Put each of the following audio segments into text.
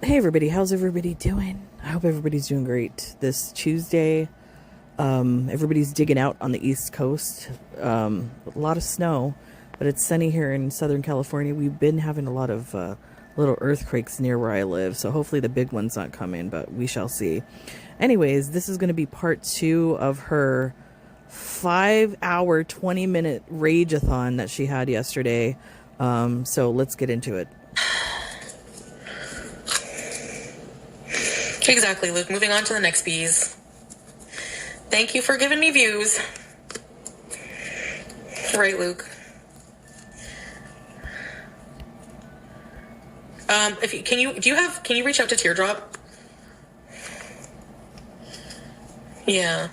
Hey everybody, how's everybody doing? I hope everybody's doing great. This Tuesday, everybody's digging out on the East Coast. A lot of snow, but it's sunny here in Southern California. We've been having a lot of little earthquakes near where I live, so hopefully the big one's not coming, but we shall see. Anyways, this is going to be part 2 of her 5-hour, 20-minute rage-a-thon that she had yesterday. So let's get into it. Exactly, Luke. Moving on to the next bees. Thank you for giving me views. Right, Luke. Can you reach out to Teardrop? Yeah.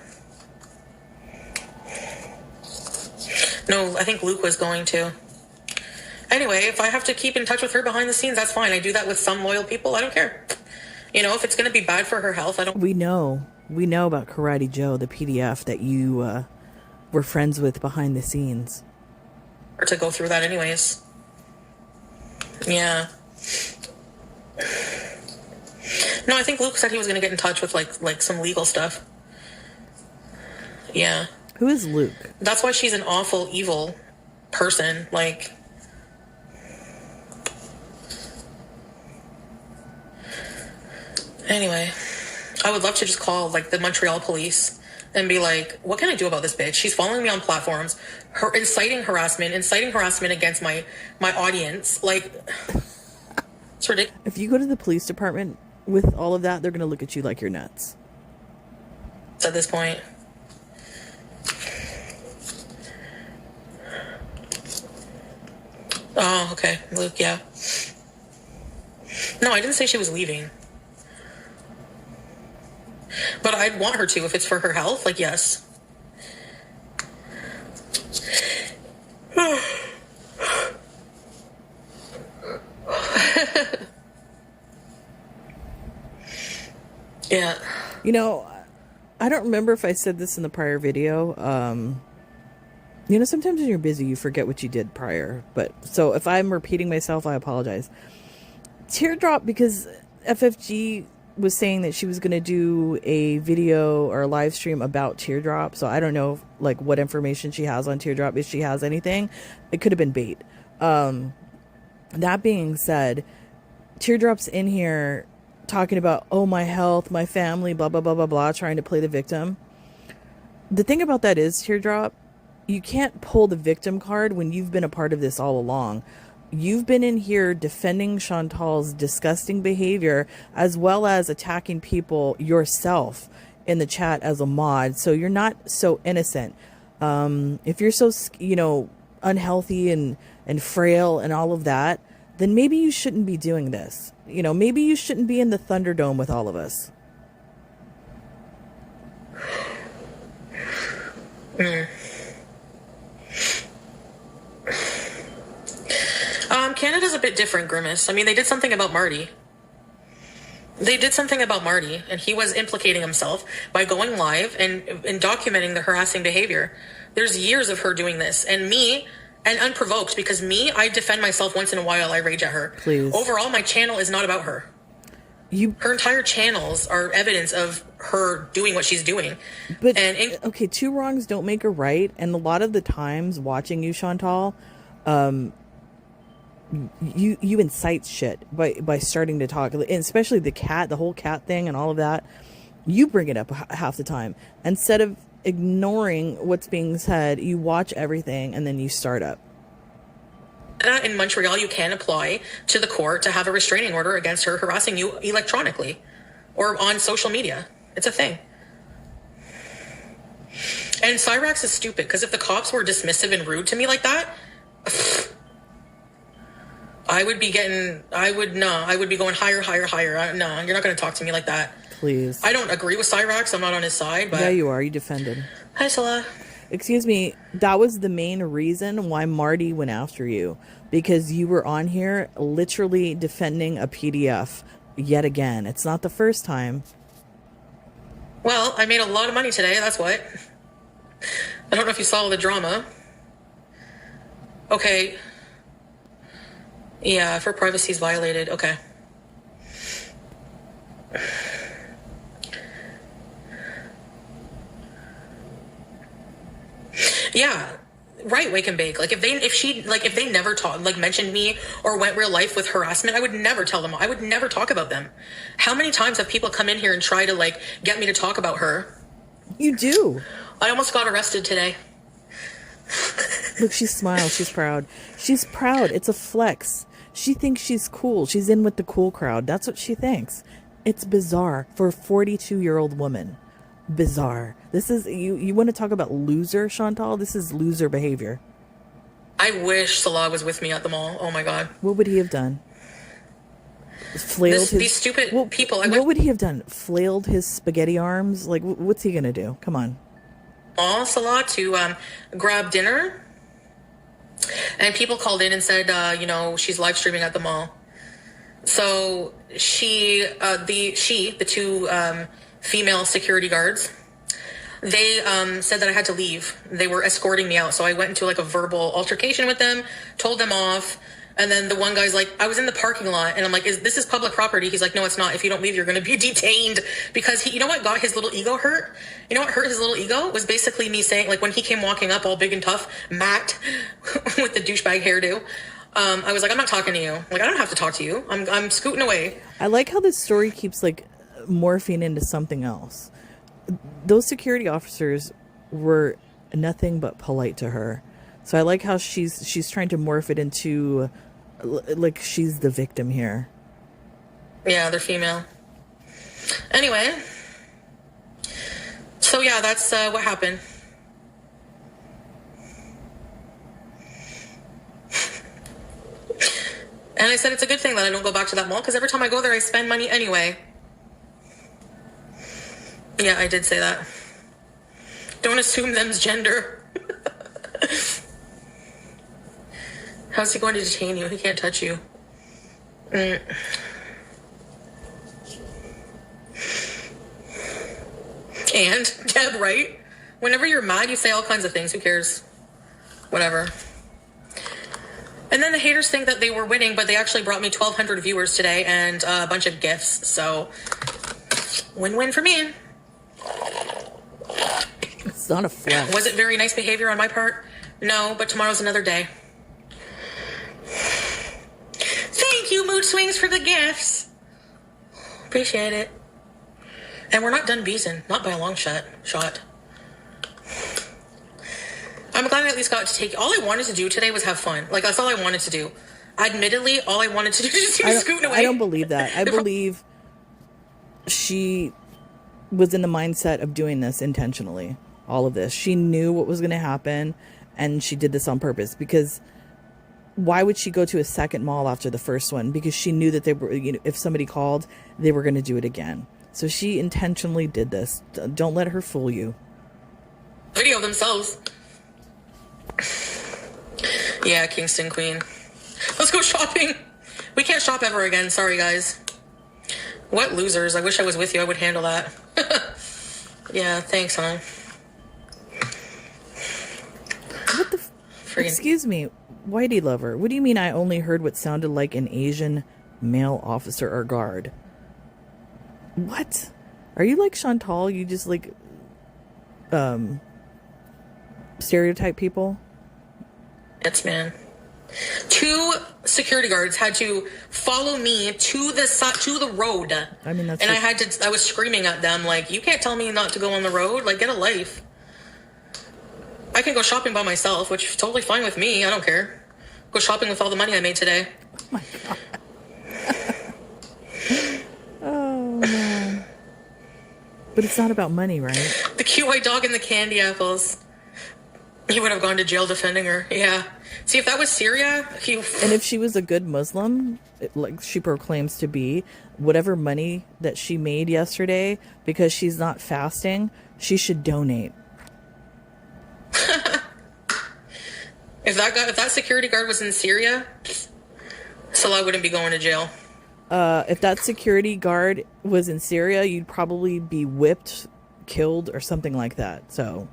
No, I think Luke was going to. Anyway, if I have to keep in touch with her behind the scenes, that's fine. I do that with some loyal people. I don't care. You know, if it's going to be bad for her health, I don't... We know about Karate Joe, the PDF that you were friends with behind the scenes. Or to go through that anyways. Yeah. No, I think Luke said he was going to get in touch with, like some legal stuff. Yeah. Who is Luke? That's why she's an awful, evil person. Like... Anyway, I would love to just call, like, the Montreal police and be like, what can I do about this bitch? She's following me on platforms, inciting harassment against my audience. Like, it's ridiculous. If you go to the police department with all of that, they're going to look at you like you're nuts. At this point. Oh, okay. Luke, yeah. No, I didn't say she was leaving. But I'd want her to if it's for her health. Like, yes. Yeah. You know, I don't remember if I said this in the prior video. You know, sometimes when you're busy, you forget what you did prior. But so if I'm repeating myself, I apologize. Teardrop, because FFG was saying that she was going to do a video or a live stream about Teardrop. So I don't know, like, what information she has on Teardrop. If she has anything, it could have been bait. That being said, Teardrop's in here talking about, oh, my health, my family, blah, blah, blah, blah, blah, trying to play the victim. The thing about that is, Teardrop, you can't pull the victim card when you've been a part of this all along. You've been in here defending Chantal's disgusting behavior, as well as attacking people yourself in the chat as a mod. So you're not so innocent. If you're so, you know, unhealthy and frail and all of that, then maybe you shouldn't be doing this. You know, maybe you shouldn't be in the Thunderdome with all of us. Canada's a bit different, Grimace. I mean, they did something about Marty. And he was implicating himself by going live and documenting the harassing behavior. There's years of her doing this. And me, and unprovoked, because me, I defend myself once in a while. I rage at her. Please. Overall, my channel is not about her. Her entire channels are evidence of her doing what she's doing. But, okay, two wrongs don't make a right. And a lot of the times watching you, Chantal, you incite shit by starting to talk, and especially the whole cat thing and all of that. You bring it up half the time instead of ignoring what's being said. You watch everything and then you start up. In Montreal, you can apply to the court to have a restraining order against her harassing you electronically or on social media. It's a thing. And Cyrax is stupid, because if the cops were dismissive and rude to me like that, I would be going higher. No, you're not going to talk to me like that. Please. I don't agree with Cyrax. I'm not on his side, but... Yeah, you are. You defend him. Hi, Salah. Excuse me. That was the main reason why Marty went after you. Because you were on here literally defending a PDF yet again. It's not the first time. Well, I made a lot of money today. That's what. I don't know if you saw the drama. Okay. Yeah, if her privacy is violated. Okay. Yeah. Right, wake and bake. Like if they never mentioned me or went real life with harassment, I would never tell them. I would never talk about them. How many times have people come in here and try to like get me to talk about her? You do. I almost got arrested today. Look, she smiles. She's proud. She's proud. It's a flex. She thinks she's cool. She's in with the cool crowd. That's what she thinks. It's bizarre for a 42-year-old woman. Bizarre. This is, you want to talk about loser, Chantal? This is loser behavior. I wish Salah was with me at the mall. Oh my God. What would he have done? Flailed These stupid people. What would he have done? Flailed his spaghetti arms? Like, what's he gonna do? Come on. Salah to grab dinner, and people called in and said, she's live streaming at the mall. So the two female security guards, they said that I had to leave. They were escorting me out. So I went into like a verbal altercation with them, told them off. And then the one guy's like, I was in the parking lot. And I'm like, this is public property? He's like, no, it's not. If you don't leave, you're going to be detained. Because you know what got his little ego hurt? You know what hurt his little ego? Was basically me saying, like, when he came walking up all big and tough, Matt, with the douchebag hairdo. I was like, I'm not talking to you. Like, I don't have to talk to you. I'm scooting away. I like how this story keeps like morphing into something else. Those security officers were nothing but polite to her. So I like how she's trying to morph it into like she's the victim here. Yeah, they're female. Anyway. So yeah, that's what happened. And I said it's a good thing that I don't go back to that mall because every time I go there, I spend money anyway. Yeah, I did say that. Don't assume them's gender. How's he going to detain you? He can't touch you. And, Deb, right? Whenever you're mad, you say all kinds of things. Who cares? Whatever. And then the haters think that they were winning, but they actually brought me 1,200 viewers today and a bunch of gifts. So, win-win for me. It's not a flex. Was it very nice behavior on my part? No, but tomorrow's another day. Thank you, Mood Swings, for the gifts. Appreciate it. And we're not done beezing. Not by a long shot. I'm glad I at least got to take... All I wanted to do today was have fun. Like, that's all I wanted to do. Admittedly, all I wanted to do is just scooting away. I don't believe that. I believe she was in the mindset of doing this intentionally. All of this. She knew what was going to happen, and she did this on purpose. Because why would she go to a second mall after the first one? Because she knew that they were, if somebody called, they were going to do it again. So she intentionally did this. Don't let her fool you. Video themselves. Yeah, Kingston Queen. Let's go shopping. We can't shop ever again. Sorry, guys. What losers. I wish I was with you. I would handle that. Yeah, thanks, hon. What the... Excuse me, Whitey lover. What do you mean I only heard what sounded like an Asian male officer or guard? What? Are you like Chantal? You just like stereotype people? Yes, man. 2 security guards had to follow me to the road. I mean, that's... And I was screaming at them like, you can't tell me not to go on the road. Like, get a life. I can go shopping by myself, which is totally fine with me. I don't care. Go shopping with all the money I made today. Oh my God. Oh man. But it's not about money, right? The cute white dog and the candy apples. He would have gone to jail defending her. Yeah. See, if that was Syria, And if she was a good Muslim, like she proclaims to be, whatever money that she made yesterday, because she's not fasting, she should donate. If that security guard was in Syria, Salah wouldn't be going to jail. If that security guard was in Syria, you'd probably be whipped, killed, or something like that. So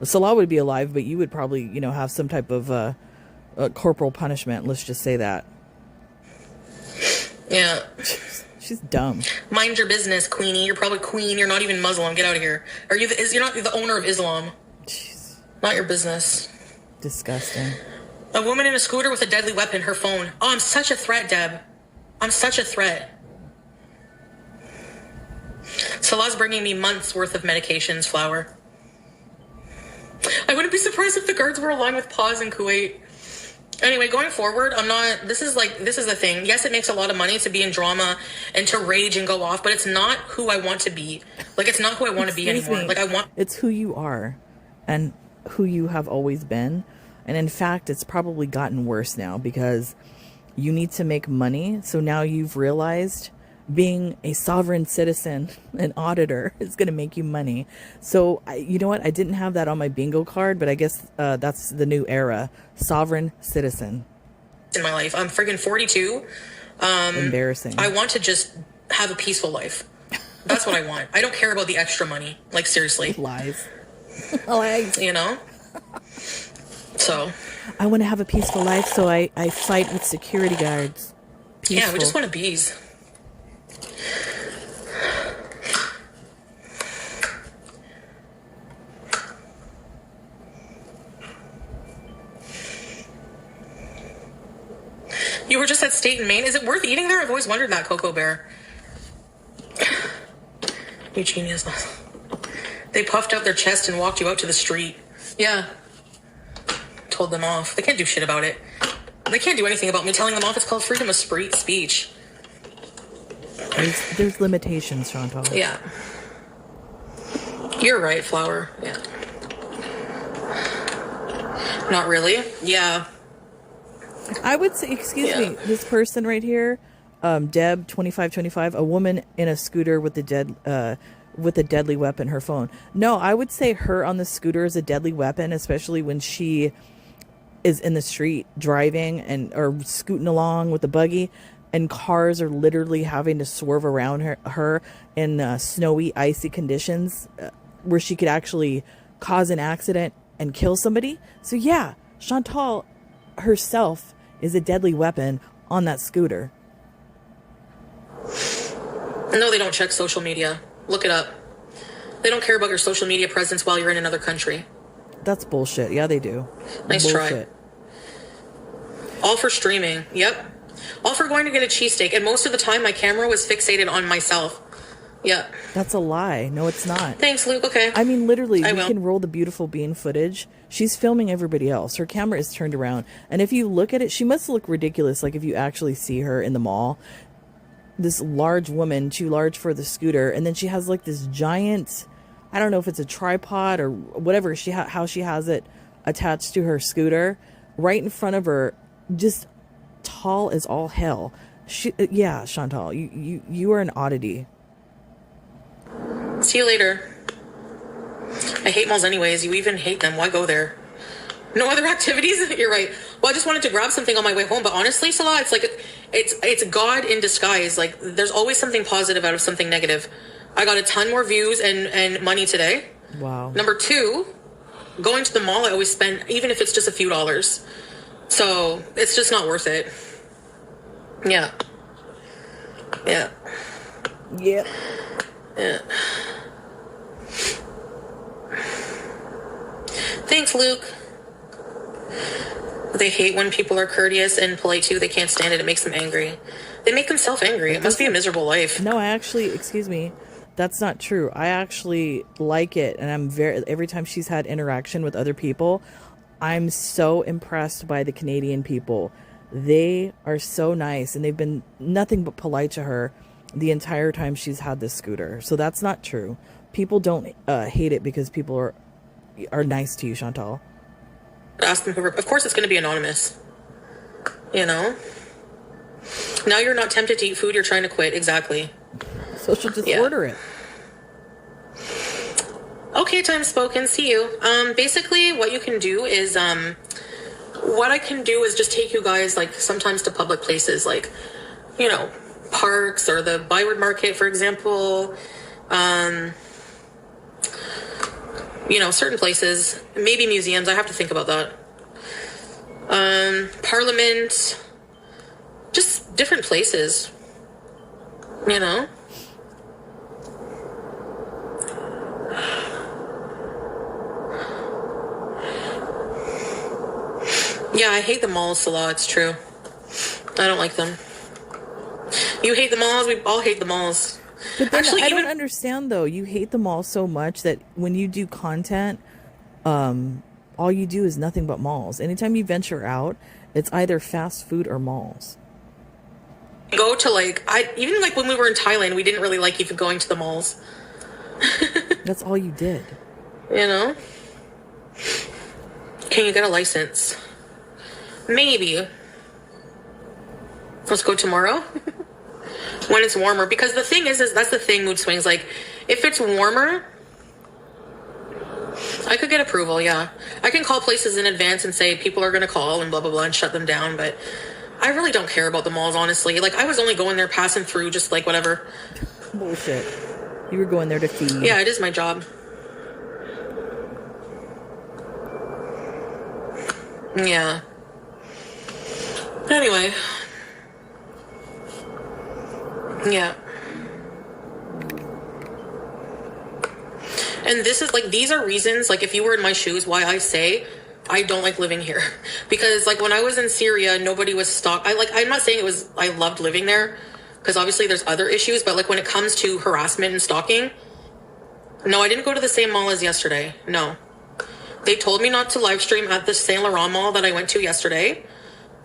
Salah would be alive, but you would probably, have some type of corporal punishment. Let's just say that. Yeah. She's She's dumb. Mind your business, Queenie. You're probably queen. You're not even Muslim. Get out of here. You're not the owner of Islam. Jeez. Not your business. Disgusting. A woman in a scooter with a deadly weapon, her phone. Oh, I'm such a threat, Deb. I'm such a threat. Salah's bringing me months worth of medications, Flower. I wouldn't be surprised if the guards were aligned with pause in Kuwait. Anyway, going forward, this is the thing. Yes, it makes a lot of money to be in drama and to rage and go off, but it's not who I want to be. Like, it's not who I want to be anymore. It's who you are and who you have always been. And in fact, it's probably gotten worse now because you need to make money. So now you've realized being a sovereign citizen, an auditor, is going to make you money. So you know what? I didn't have that on my bingo card, but I guess that's the new era. Sovereign citizen. In my life, I'm friggin' 42. Embarrassing. I want to just have a peaceful life. That's what I want. I don't care about the extra money. Like, seriously. Lies. Lies. You know? So. I want to have a peaceful life, so I fight with security guards. Peaceful. Yeah, we just want to bees. You were just at State and Maine. Is it worth eating there? I've always wondered that, Cocoa Bear. You genius. They puffed out their chest and walked you out to the street. Yeah. Told them off. They can't do shit about it. They can't do anything about me telling them off. It's called freedom of speech. There's limitations, Chantal. Yeah. You're right, Flower. Yeah. Not really? Yeah. I would say, excuse me, this person right here, Deb 2525, a woman in a scooter with a deadly weapon, her phone. No, I would say her on the scooter is a deadly weapon, especially when she is in the street driving or scooting along with a buggy, and cars are literally having to swerve around her in snowy, icy conditions where she could actually cause an accident and kill somebody. So yeah, Chantal herself is a deadly weapon on that scooter. No, they don't check social media. Look it up. They don't care about your social media presence while you're in another country. That's bullshit. Yeah, they do. Nice bullshit. Try. All for streaming. Yep. All for going to get a cheesesteak. And most of the time, my camera was fixated on myself. Yeah. That's a lie. No, it's not. Thanks, Luke. Okay. I mean, literally, you can roll the beautiful bean footage. She's filming everybody else. Her camera is turned around. And if you look at it, she must look ridiculous. Like if you actually see her in the mall, this large woman, too large for the scooter. And then she has like this giant, I don't know if it's a tripod or whatever, how she has it attached to her scooter right in front of her, just tall as all hell. Yeah, Chantal, you are an oddity. See you later. I hate malls anyways. You even hate them. Why go there? No other activities? You're right. Well, I just wanted to grab something on my way home. But honestly, Salah, it's like, it's God in disguise. Like, there's always something positive out of something negative. I got a ton more views and money today. Wow. Number two, going to the mall, I always spend, even if it's just a few dollars. So, it's just not worth it. Yeah. Yeah. Yeah. Yeah. Thanks, Luke. They hate when people are courteous and polite too. They can't stand it. It makes them angry. They make themselves angry. It must be a miserable life. No, excuse me, that's not true. I actually like it, and every time she's had interaction with other people, I'm so impressed by the Canadian people. They are so nice, and they've been nothing but polite to her the entire time she's had this scooter. So that's not true. People don't hate it because people are nice to you, Chantal. Ask them of course it's going to be anonymous. You know? Now you're not tempted to eat food, you're trying to quit. Exactly. So she'll just order it. Okay, time spoken. See you. Basically what you can do is, what I can do is just take you guys, like, sometimes to public places, like, you know, parks or the Byward Market, for example. You know, certain places, maybe museums. I have to think about that. Parliament, just different places. You know? Yeah, I hate the malls a lot. It's true. I don't like them. You hate the malls. We all hate the malls. But then I don't understand though. You hate the mall so much that when you do content, all you do is nothing but malls. Anytime you venture out, it's either fast food or malls. Go to even like when we were in Thailand, we didn't really like even going to the malls. That's all you did. You know? Can you get a license? Maybe. Let's go tomorrow. When it's warmer. Because the thing is that's the thing, mood swings. Like, if it's warmer, I could get approval, yeah. I can call places in advance and say people are going to call and blah, blah, blah, and shut them down. But I really don't care about the malls, honestly. Like, I was only going there passing through, just like whatever. Bullshit. You were going there to feed. Yeah, it is my job. Yeah. Anyway. Yeah. And this is like, these are reasons, like, if you were in my shoes, why I say I don't like living here. Because like when I was in Syria, nobody was I'm not saying I loved living there, because obviously there's other issues, but like when it comes to harassment and stalking, no, I didn't go to the same mall as yesterday. No. They told me not to live stream at the Saint Laurent mall that I went to yesterday.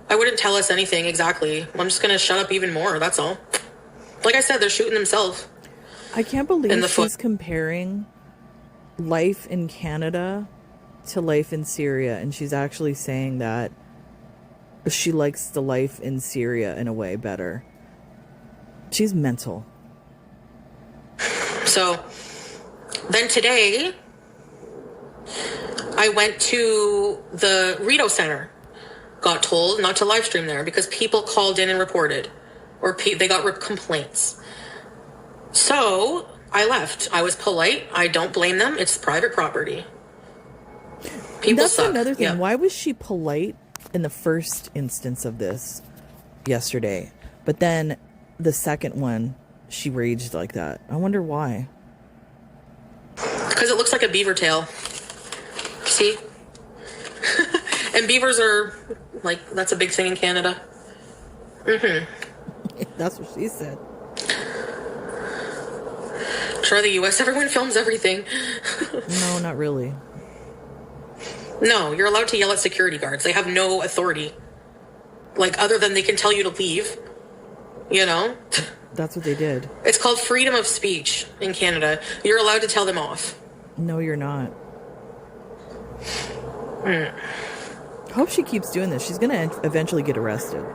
I wouldn't tell us anything exactly. I'm just going to shut up even more. That's all. Like I said, they're shooting themselves. I can't believe she's comparing life in Canada to life in Syria. And she's actually saying that she likes the life in Syria in a way better. She's mental. So then today, I went to the Rito Center. Got told not to live stream there because people called in and reported, or they got complaints. So I left. I was polite. I don't blame them. It's private property. People That's suck. Another thing. Yeah. Why was she polite in the first instance of this yesterday, but then the second one she raged like that? I wonder why. Because it looks like a beaver tail. See? And beavers are, like, that's a big thing in Canada. Mm-hmm. That's what she said. Try the U.S. Everyone films everything. No, not really. No, you're allowed to yell at security guards. They have no authority. Like, other than they can tell you to leave. You know? That's what they did. It's called freedom of speech in Canada. You're allowed to tell them off. No, you're not. I hope she keeps doing this. She's going to eventually get arrested.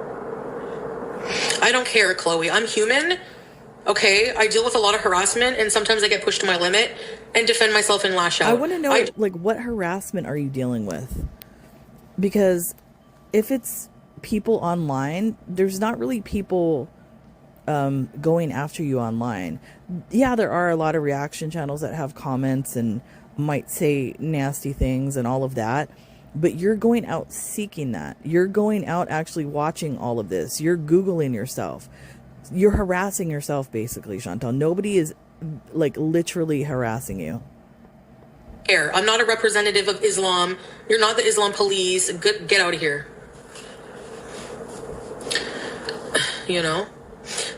I don't care, Chloe. I'm human. Okay? I deal with a lot of harassment, and sometimes I get pushed to my limit and defend myself and lash out. I want to know, like, what harassment are you dealing with? Because if it's people online, there's not really people going after you online. Yeah, there are a lot of reaction channels that have comments and might say nasty things and all of that, but you're going out seeking that. You're going out actually watching all of this. You're Googling yourself. You're harassing yourself, basically, Chantal. Nobody is, like, literally harassing you. Here, I'm not a representative of Islam. You're not the Islam police. Get out of here. You know?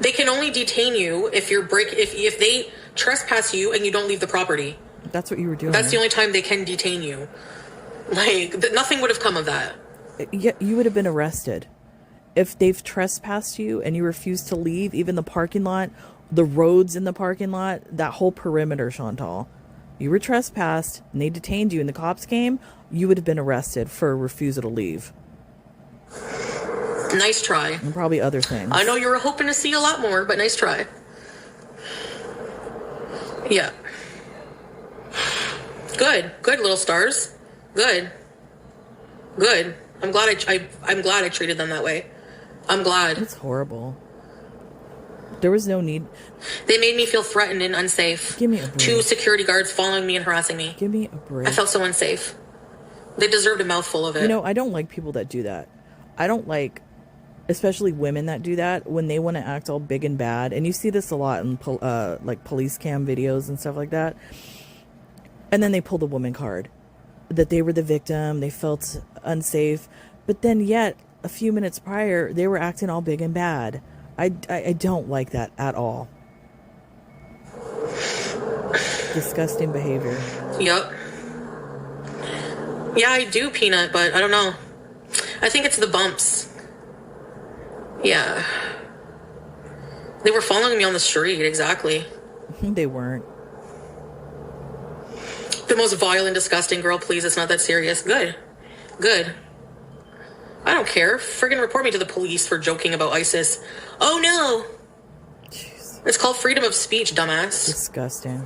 They can only detain you if if they trespass you and you don't leave the property. That's what you were doing. That's the only time they can detain you. Like, nothing would have come of that. Yeah, you would have been arrested. If they've trespassed you and you refuse to leave, even the parking lot, the roads in the parking lot, that whole perimeter, Chantal, you were trespassed and they detained you and the cops came, you would have been arrested for refusal to leave. Nice try. And probably other things. I know you were hoping to see a lot more, but nice try. Yeah. Good little stars. Good. I'm glad I treated them that way. I'm glad. It's horrible. There was no need. They made me feel threatened and unsafe. Give me a break. 2 security guards following me and harassing me. Give me a break. I felt so unsafe. They deserved a mouthful of it. You know, I don't like people that do that. I don't like especially women that do that when they want to act all big and bad. And you see this a lot in like police cam videos and stuff like that. And then they pull the woman card that they were the victim, they felt unsafe, but then yet a few minutes prior they were acting all big and bad. I don't like that at all. Disgusting behavior. Yep. Yeah, I do, Peanut, but I don't know. I think it's the bumps. Yeah. They were following me on the street, exactly. They weren't. The most vile and disgusting girl, please, it's not that serious. Good. Good. I don't care. Friggin' report me to the police for joking about ISIS. Oh no! Jeez. It's called freedom of speech, dumbass. Disgusting.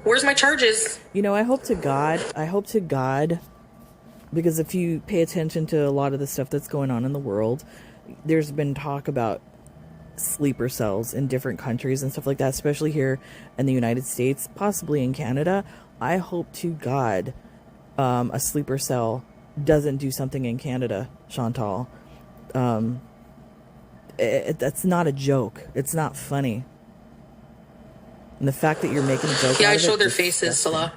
Where's my charges? You know, I hope to God, because if you pay attention to a lot of the stuff that's going on in the world, there's been talk about sleeper cells in different countries and stuff like that, especially here in the United States, possibly in Canada. I hope to God a sleeper cell doesn't do something in Canada, Chantal. That's not a joke. It's not funny. And the fact that you're making a joke Yeah, out I of showed it, their faces, Salah.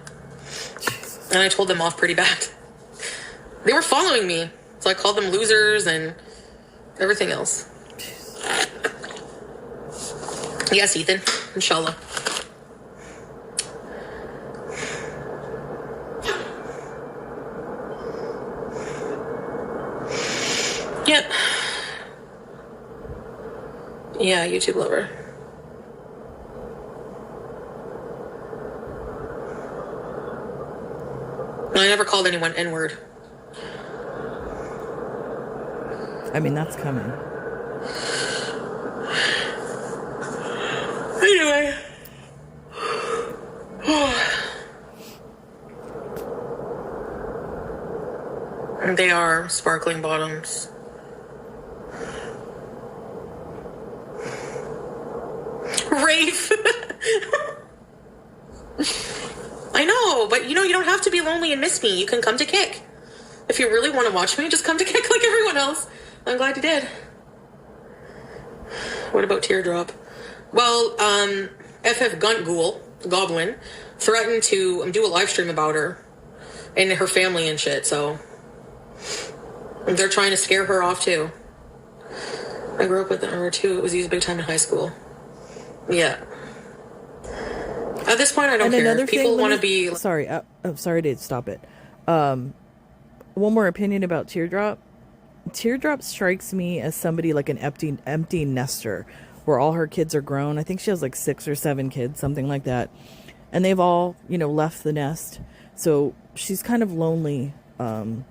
Jesus. And I told them off pretty bad. They were following me, so I called them losers and everything else. Yes, Ethan. Inshallah. Yep. Yeah, YouTube lover. I never called anyone N-word. I mean, that's coming. Anyway. They are sparkling bottoms. Rafe. I know, but you don't have to be lonely and miss me. You can come to Kick. If you really want to watch me, just come to Kick like everyone else. I'm glad you did. What about Teardrop? Well, FF Gunt Goblin, threatened to do a live stream about her and her family and shit, so they're trying to scare her off too. I grew up with her too. It was used big time in high school. Yeah. At this point, I don't care. People want to be... Sorry, I'm sorry to stop it. One more opinion about Teardrop. Teardrop strikes me as somebody like an empty nester, where all her kids are grown. I think she has like 6 or 7 kids, something like that. And they've all, left the nest. So she's kind of lonely, and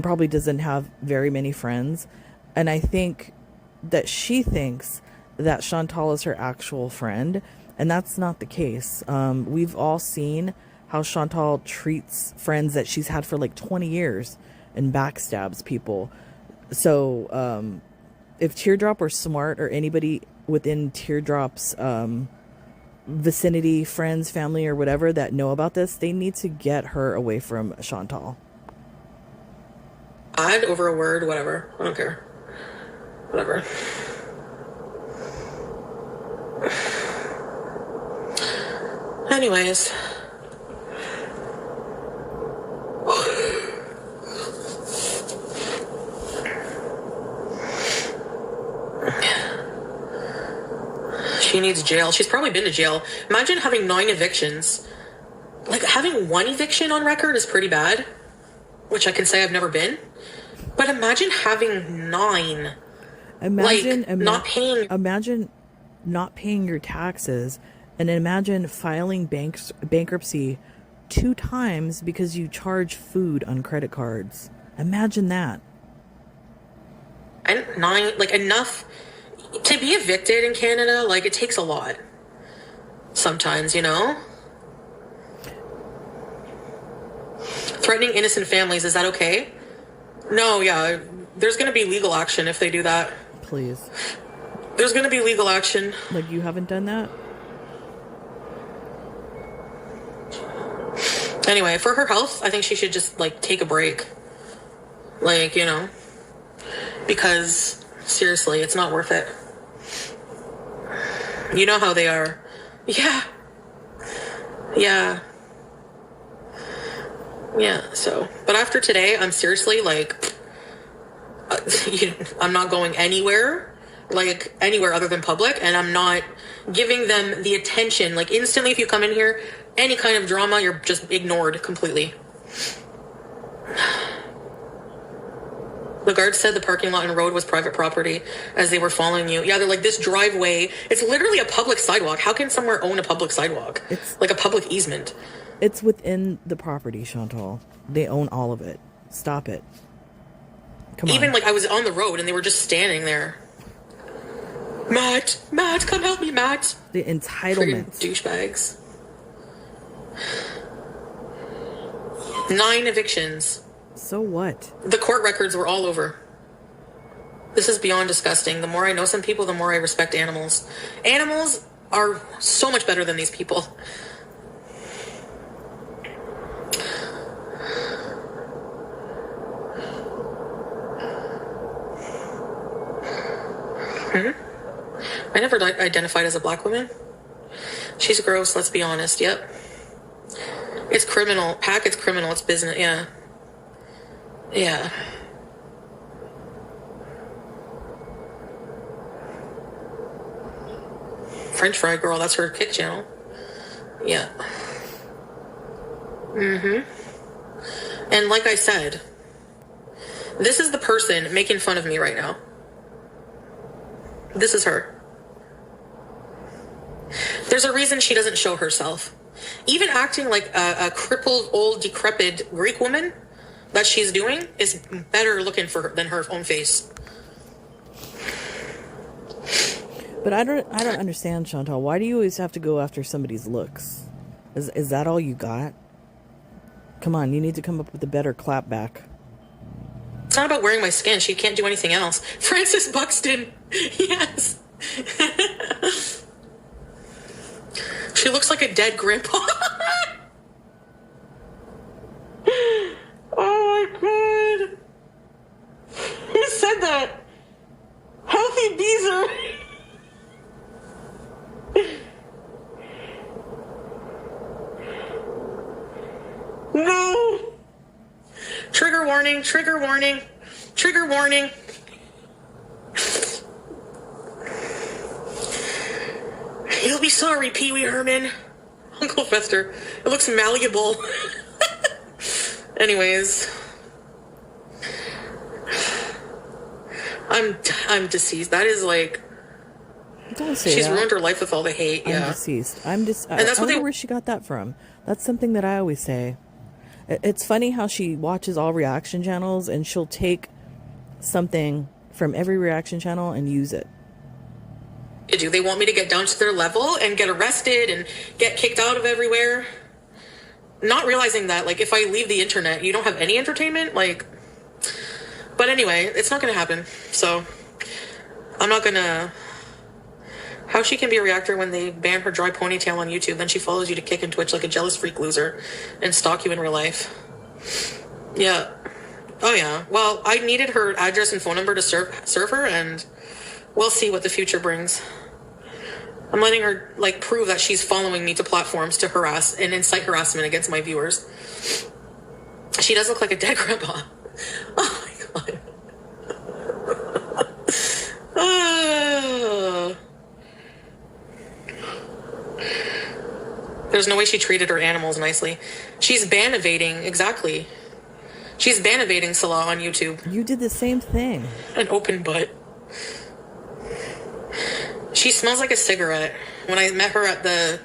probably doesn't have very many friends. And I think that she thinks that Chantal is her actual friend, and that's not the case. We've all seen how Chantal treats friends that she's had for like 20 years and backstabs people. So if Teardrop were smart, or anybody within Teardrop's vicinity, friends, family, or whatever that know about this, they need to get her away from Chantal. I'd over a word, whatever. I don't care. Whatever. Anyways. She needs jail. She's probably been to jail. Imagine having 9 evictions. Like, having 1 eviction on record is pretty bad, which I can say I've never been. But imagine having 9. Imagine not paying. Imagine not paying your taxes, and imagine filing bankruptcy 2 times because you charge food on credit cards. Imagine that. And 9, enough to be evicted in Canada. It takes a lot. Sometimes, Threatening innocent families, is that okay? No, yeah. There's going to be legal action if they do that. Please. There's going to be legal action. You haven't done that? Anyway, for her health, I think she should just, take a break. If Because, seriously, it's not worth it. You know how they are. Yeah. Yeah. Yeah, so. But after today, I'm seriously, like, I'm not going anywhere, like, anywhere other than public, and I'm not giving them the attention. Like, instantly, if you come in here, any kind of drama, you're just ignored completely. The guards said the parking lot and road was private property as they were following you. Yeah, they're like, this driveway, it's literally a public sidewalk. How can somewhere own a public sidewalk? It's like a public easement. It's within the property, Chantal. They own all of it. Stop it. Come on. Even, like, I was on the road and they were just standing there. Matt, come help me, Matt. The entitlement. Douchebags. 9 evictions. So what? The court records were all over. This is beyond disgusting. The more I know some people, the more I respect animals. Animals are so much better than these people. I never identified as a black woman. She's gross, let's be honest. Yep. It's criminal. Pack, it's criminal. It's business. Yeah. Yeah. French fry girl, that's her kick channel. Yeah. And like I said, this is the person making fun of me right now. This is her. There's a reason she doesn't show herself. Even acting like a crippled, old, decrepit Greek woman that she's doing is better looking for her than her own face. But I don't understand, Chantal. Why do you always have to go after somebody's looks? Is that all you got? Come on, you need to come up with a better clapback. It's not about wearing my skin. She can't do anything else. Francis Buxton. Yes. She looks like a dead grandpa. Oh my god. Who said that? Healthy Beezer. No. Trigger warning, trigger warning, trigger warning. You'll be sorry, Pee Wee Herman. Uncle Fester. It looks malleable. Anyways. I'm deceased. That is like... Don't say she's that. ruined her life with all the hate. I'm yeah. deceased. I that's don't know where she got that from. That's something that I always say. It's funny how she watches all reaction channels and she'll take something from every reaction channel and use it. Do they want me to get down to their level and get arrested and get kicked out of everywhere? Not realizing that, like, if I leave the internet, you don't have any entertainment, like... But anyway, it's not gonna happen, so... I'm not gonna... How she can be a reactor when they ban her dry ponytail on YouTube, then she follows you to Kick and Twitch like a jealous freak loser and stalk you in real life. Yeah. Oh yeah. Well, I needed her address and phone number to serve her, and we'll see what the future brings. I'm letting her, like, prove that she's following me to platforms to harass and incite harassment against my viewers. She does look like a dead grandpa. Oh my god. There's no way she treated her animals nicely. She's ban evading, exactly. She's ban evading Salah on YouTube. You did the same thing. An open butt. She smells like a cigarette. When I met her at the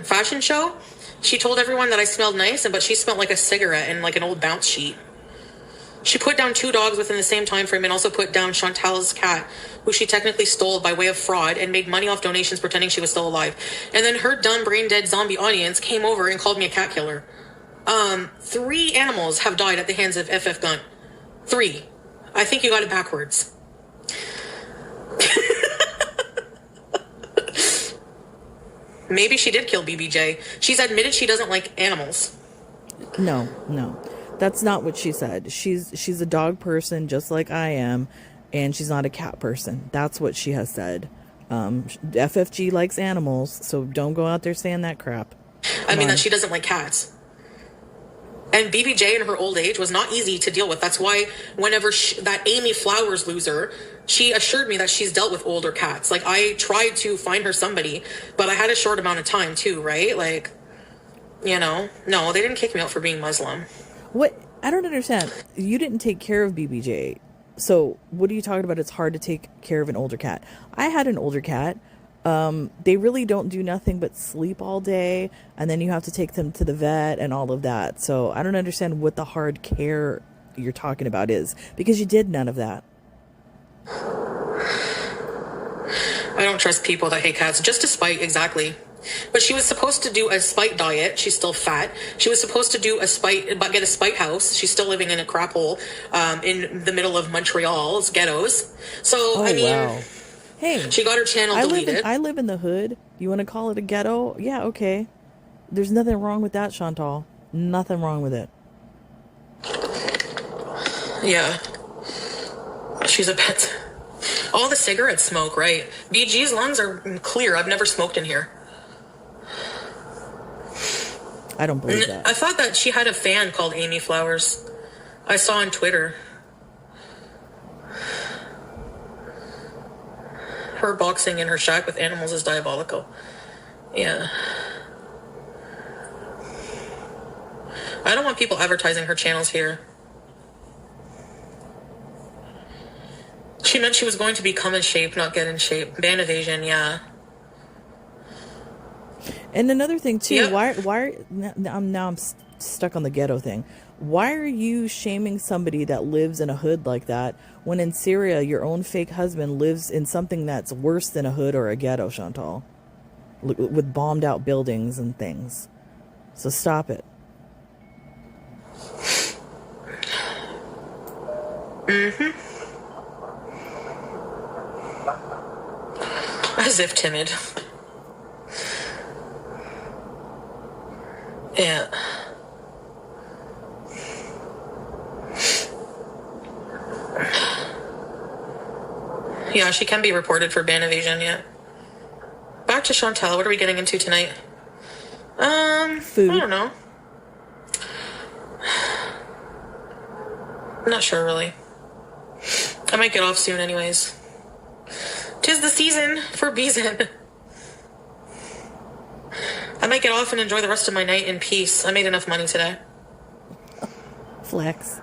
fashion show, she told everyone that I smelled nice, but she smelled like a cigarette and like an old bounce sheet. She put down 2 dogs within the same time frame and also put down Chantal's cat, who she technically stole by way of fraud and made money off donations pretending she was still alive. And then her dumb, brain-dead zombie audience came over and called me a cat killer. 3 animals have died at the hands of FF Gun. 3. I think you got it backwards. Maybe she did kill BBJ. She's admitted she doesn't like animals. No. That's not what she said. She's a dog person just like I am, and she's not a cat person. That's what she has said. FFG likes animals, so don't go out there saying that crap. I mean, that she doesn't like cats. And BBJ in her old age was not easy to deal with. That's why whenever that Amy Flowers loser, she assured me that she's dealt with older cats. Like, I tried to find her somebody, but I had a short amount of time too, right? Like, you know, no, they didn't kick me out for being Muslim. What? I don't understand. You didn't take care of BBJ. So what are you talking about? It's hard to take care of an older cat. I had an older cat. They really don't do nothing but sleep all day, and then you have to take them to the vet and all of that. So I don't understand what the hard care you're talking about is, because you did none of that. I don't trust people that hate cats, just to spite, exactly. But she was supposed to do a spite diet. She's still fat. She was supposed to do get a spite house. She's still living in a crap hole in the middle of Montreal's ghettos. So, I mean... Wow. Hey, she got her channel deleted. I live in the hood. You want to call it a ghetto? Yeah, okay. There's nothing wrong with that, Chantal. Nothing wrong with it. Yeah. She's a pet. All the cigarette smoke, right? BG's lungs are clear. I've never smoked in here. I don't believe that. I thought that she had a fan called Amy Flowers. I saw on Twitter. Her boxing in her shack with animals is diabolical. Yeah. I don't want people advertising her channels here. She meant she was going to become in shape, not get in shape. Ban evasion, yeah. And another thing too, yep. why I'm stuck on the ghetto thing. Why are you shaming somebody that lives in a hood like that when in Syria your own fake husband lives in something that's worse than a hood or a ghetto, Chantal, with bombed out buildings and things? So stop it. As if timid. Yeah. Yeah, she can be reported for ban evasion, yeah. Back to Chantal. What are we getting into tonight? Food. I don't know. I'm not sure, really. I might get off soon anyways. 'Tis the season for Beeson. I might get off and enjoy the rest of my night in peace. I made enough money today. Flex.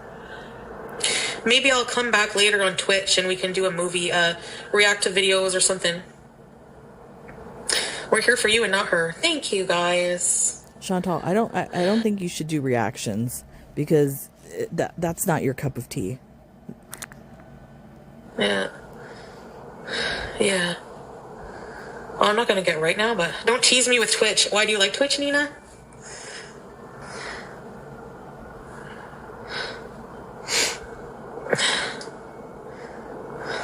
Maybe I'll come back later on Twitch and we can do a movie, react to videos or something. We're here for you and not her. Thank you, guys. Chantal, I don't think you should do reactions because that's not your cup of tea. Yeah. Yeah. Well, I'm not going to get right now, but don't tease me with Twitch. Why do you like Twitch, Nina?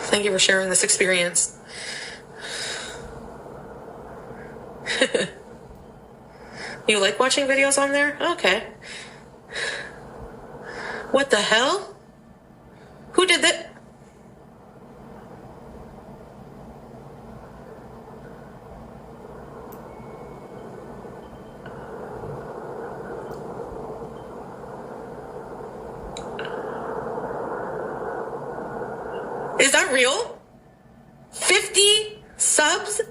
Thank you for sharing this experience. You like watching videos on there? Okay. What the hell? Who did that? Is that real? 50 subs?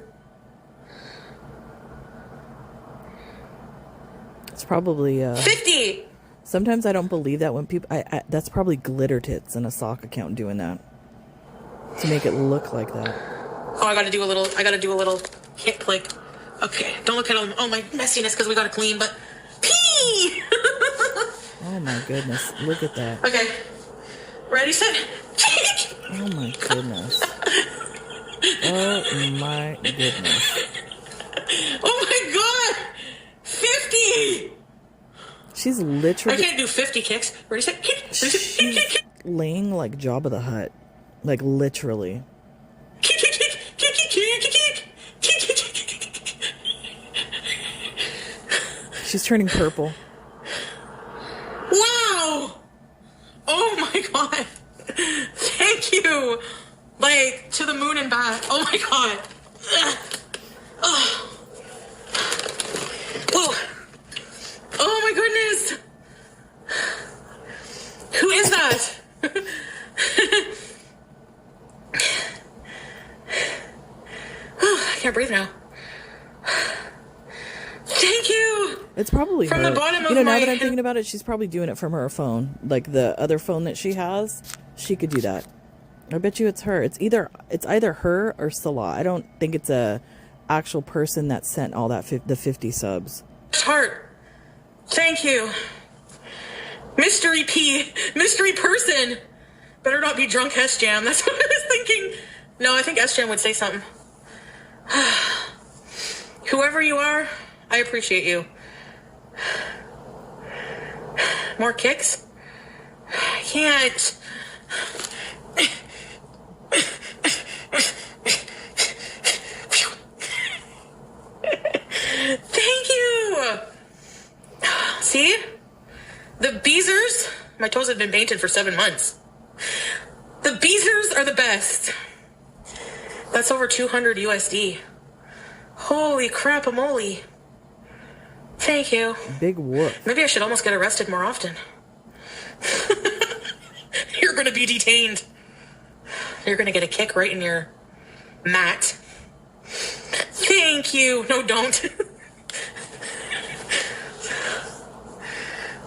It's probably 50. Sometimes I don't believe that when people that's probably glitter tits in a sock account doing that to make it look like that. Oh, I gotta do a little hit click. Okay, don't look at all my messiness because we gotta clean, but pee. Oh my goodness, look at that. Okay, ready, set. Oh my goodness. Oh my goodness. Oh my god! 50! She's literally... I can't do 50 kicks. Ready, set, kick. She's laying like Jabba the Hutt. Like literally. She's turning purple. Wow! my God. Thank you. Like, to the moon and back. Oh my God. Oh. Whoa. Oh my goodness. Who is that? I can't breathe now. Thank you. It's probably from her. the bottom of now my that I'm thinking about it, she's probably doing it from her phone. Like the other phone that she has, she could do that. I bet you it's her. It's either her or Salah. I don't think it's a actual person that sent all that the 50 subs. Heart. Thank you. Mystery P. Mystery person. Better not be drunk S-Jam. That's what I was thinking. No, I think S-Jam would say something. Whoever you are, I appreciate you. More kicks? I can't. Thank you. See? The Beezers, my toes have been painted for 7 months. The Beezers are the best. That's over 200 USD. Holy crap-a-moly. Thank you. Big whoop. Maybe I should almost get arrested more often. You're going to be detained. You're going to get a kick right in your mat. Thank you. No, don't.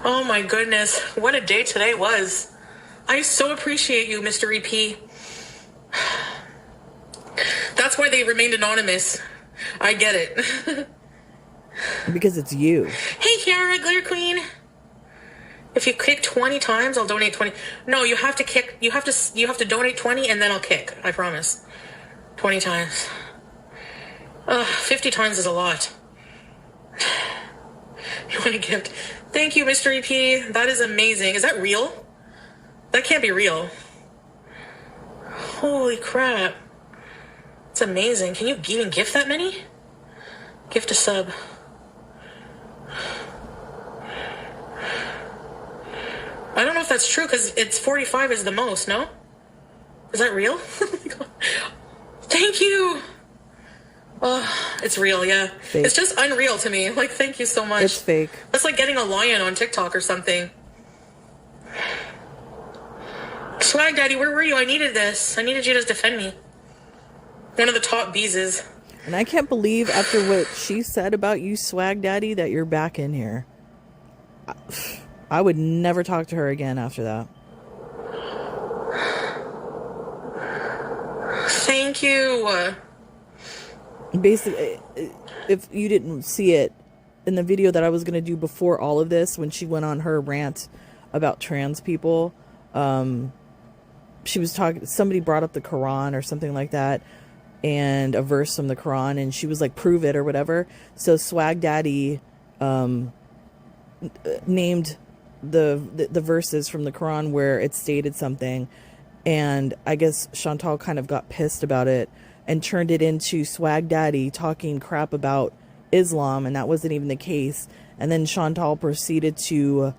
Oh my goodness. What a day today was. I so appreciate you, Mr. EP. That's why they remained anonymous. I get it. Because it's you. Hey, Kiara, Glitter Queen. If you kick 20 times, I'll donate 20. No, you have to kick. You have to donate 20 and then I'll kick. I promise. 20 times. 50 times is a lot. You want a gift? Thank you, Mr. EP. That is amazing. Is that real? That can't be real. Holy crap. It's amazing. Can you even gift that many? Gift a sub. I don't know if that's true because it's 45 is the most, no? Is that real? Thank you. Oh, it's real, yeah. Fake. It's just unreal to me. Like, thank you so much. It's fake. That's like getting a lion on TikTok or something. Swag Daddy, where were you? I needed this. I needed you to defend me. One of the top beeses. And I can't believe after what she said about you, Swag Daddy, that you're back in here. I would never talk to her again after that. Thank you. Basically, if you didn't see it in the video that I was going to do before all of this, when she went on her rant about trans people, she was talking, somebody brought up the Quran or something like that, and a verse from the Quran, and she was like, prove it or whatever. So Swag Daddy named the verses from the Quran where it stated something, and I guess Chantal kind of got pissed about it and turned it into Swag Daddy talking crap about Islam, and that wasn't even the case. And then Chantal proceeded to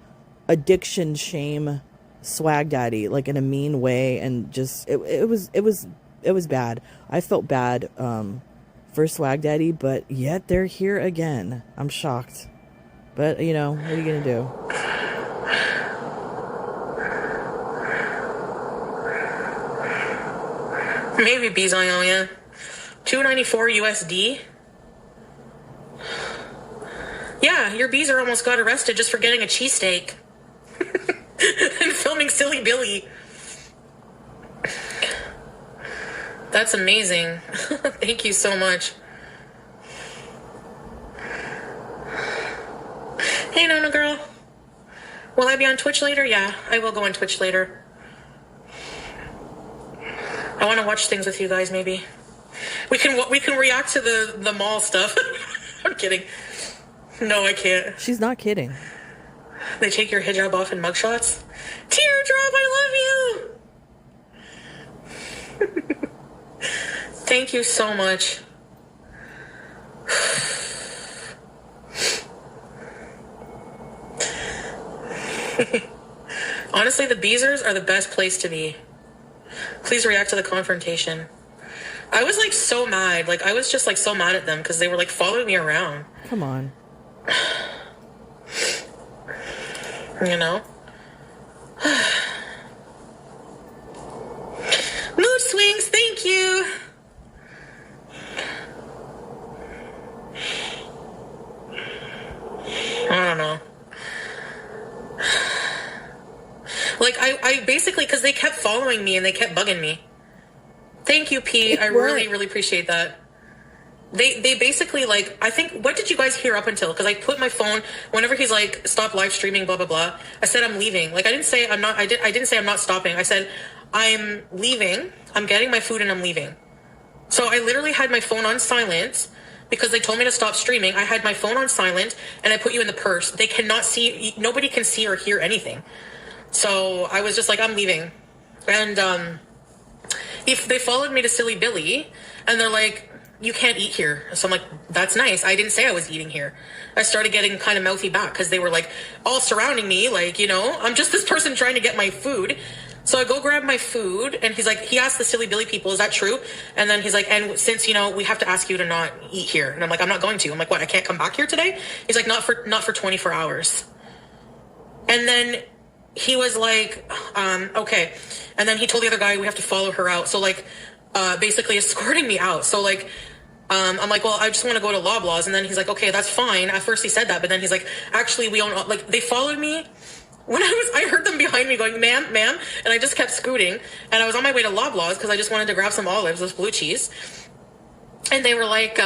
addiction shame Swag Daddy like in a mean way, and just it was bad. I felt bad for Swag Daddy, but yet they're here again. I'm shocked, but you know, what are you gonna do? Maybe bees on yeah. 294 USD. Yeah, your bees are almost got arrested just for getting a cheesesteak and filming Silly Billy. That's amazing. Thank you so much. Hey, Nona girl. Will I be on Twitch later? Yeah, I will go on Twitch later. I want to watch things with you guys, maybe. We can react to the mall stuff. I'm kidding. No, I can't. She's not kidding. They take your hijab off in mugshots. Teardrop, I love you! Thank you so much. Honestly, the Beezers are the best place to be. Please react to the confrontation. I was like so mad. Like I was just like so mad at them because they were like following me around. Come on. You know? Mood swings, thank you. I don't know. Like, I basically, because they kept following me and they kept bugging me. Thank you, P. I really, really appreciate that. They basically, like, I think, what did you guys hear up until? Because I put my phone, whenever he's like, stop live streaming, blah, blah, blah, I said I'm leaving. Like, I didn't say I'm not, I didn't say I'm not stopping. I said, I'm leaving, I'm getting my food and I'm leaving. So I literally had my phone on silent because they told me to stop streaming. I had my phone on silent and I put you in the purse. They cannot see, nobody can see or hear anything. So I was just like, I'm leaving. And if they followed me to Silly Billy and they're like, you can't eat here. So I'm like, that's nice. I didn't say I was eating here. I started getting kind of mouthy back because they were like all surrounding me. Like, you know, I'm just this person trying to get my food. So I go grab my food and he's like, he asked the Silly Billy people, is that true? And then he's like, and since, you know, we have to ask you to not eat here. And I'm like, I'm not going to. I'm like, what? I can't come back here today? He's like, not for 24 hours. And then he was like, okay. And then he told the other guy, we have to follow her out. So like, basically escorting me out. So like, I'm like, well, I just want to go to Loblaws. And then he's like, okay, that's fine. At first he said that, but then he's like, actually, we don't, like, they followed me. When I heard them behind me going, ma'am, and I just kept scooting. And I was on my way to Loblaws because I just wanted to grab some olives with blue cheese. And they were like,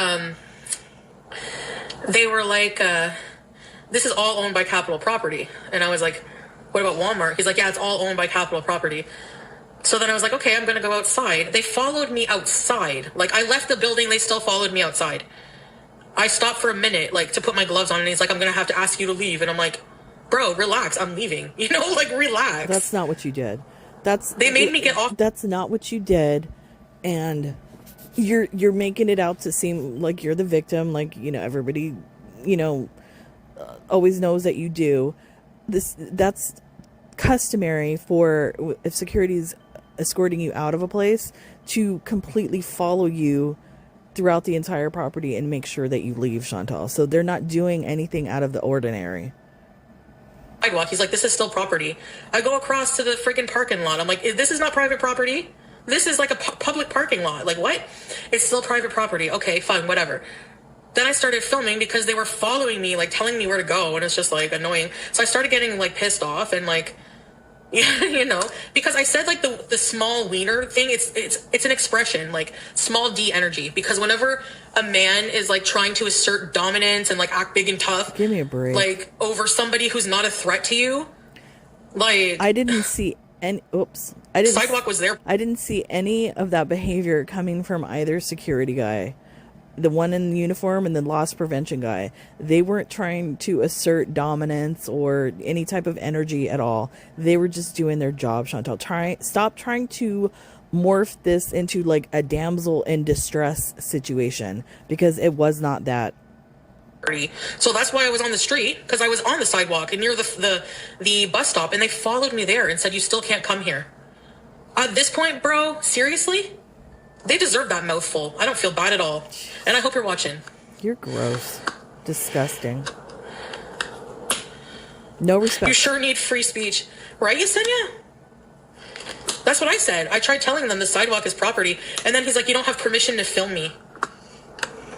this is all owned by Capital Property. And I was like, what about Walmart? He's like, yeah, it's all owned by Capital Property. So then I was like, okay, I'm going to go outside. They followed me outside. Like, I left the building, they still followed me outside. I stopped for a minute, like, to put my gloves on, and he's like, I'm going to have to ask you to leave. And I'm like, bro, relax, I'm leaving. You know, like, relax. That's not what you did. They made me get off. That's not what you did. And you're making it out to seem like you're the victim. Like, you know, everybody, you know, always knows that you do. That's customary for if security's escorting you out of a place to completely follow you throughout the entire property and make sure that you leave, Chantal. So they're not doing anything out of the ordinary. Sidewalk. He's like, this is still property. I go across to the freaking parking lot. I'm like, this is not private property. This is like a public parking lot. Like, what? It's still private property. Okay, fine, whatever. Then I started filming because they were following me, like telling me where to go, and it's just like annoying. So I started getting like pissed off and like, you know, because I said like the small wiener thing, it's an expression, like small D energy, because whenever a man is like trying to assert dominance and like act big and tough, give me a break, like over somebody who's not a threat to you, like I didn't see any Sidewalk was there. I didn't see any of that behavior coming from either security guy. The one in the uniform and the loss prevention guy, they weren't trying to assert dominance or any type of energy at all. They were just doing their job, Chantal. Stop trying to morph this into like a damsel in distress situation, because it was not that. So that's why I was on the street, because I was on the sidewalk and near the bus stop, and they followed me there and said, you still can't come here. At this point, bro, seriously? They deserve that mouthful. I don't feel bad at all. And I hope you're watching. You're gross. Disgusting. No respect. You sure need free speech. Right, Yesenia? That's what I said. I tried telling them the sidewalk is property. And then he's like, you don't have permission to film me.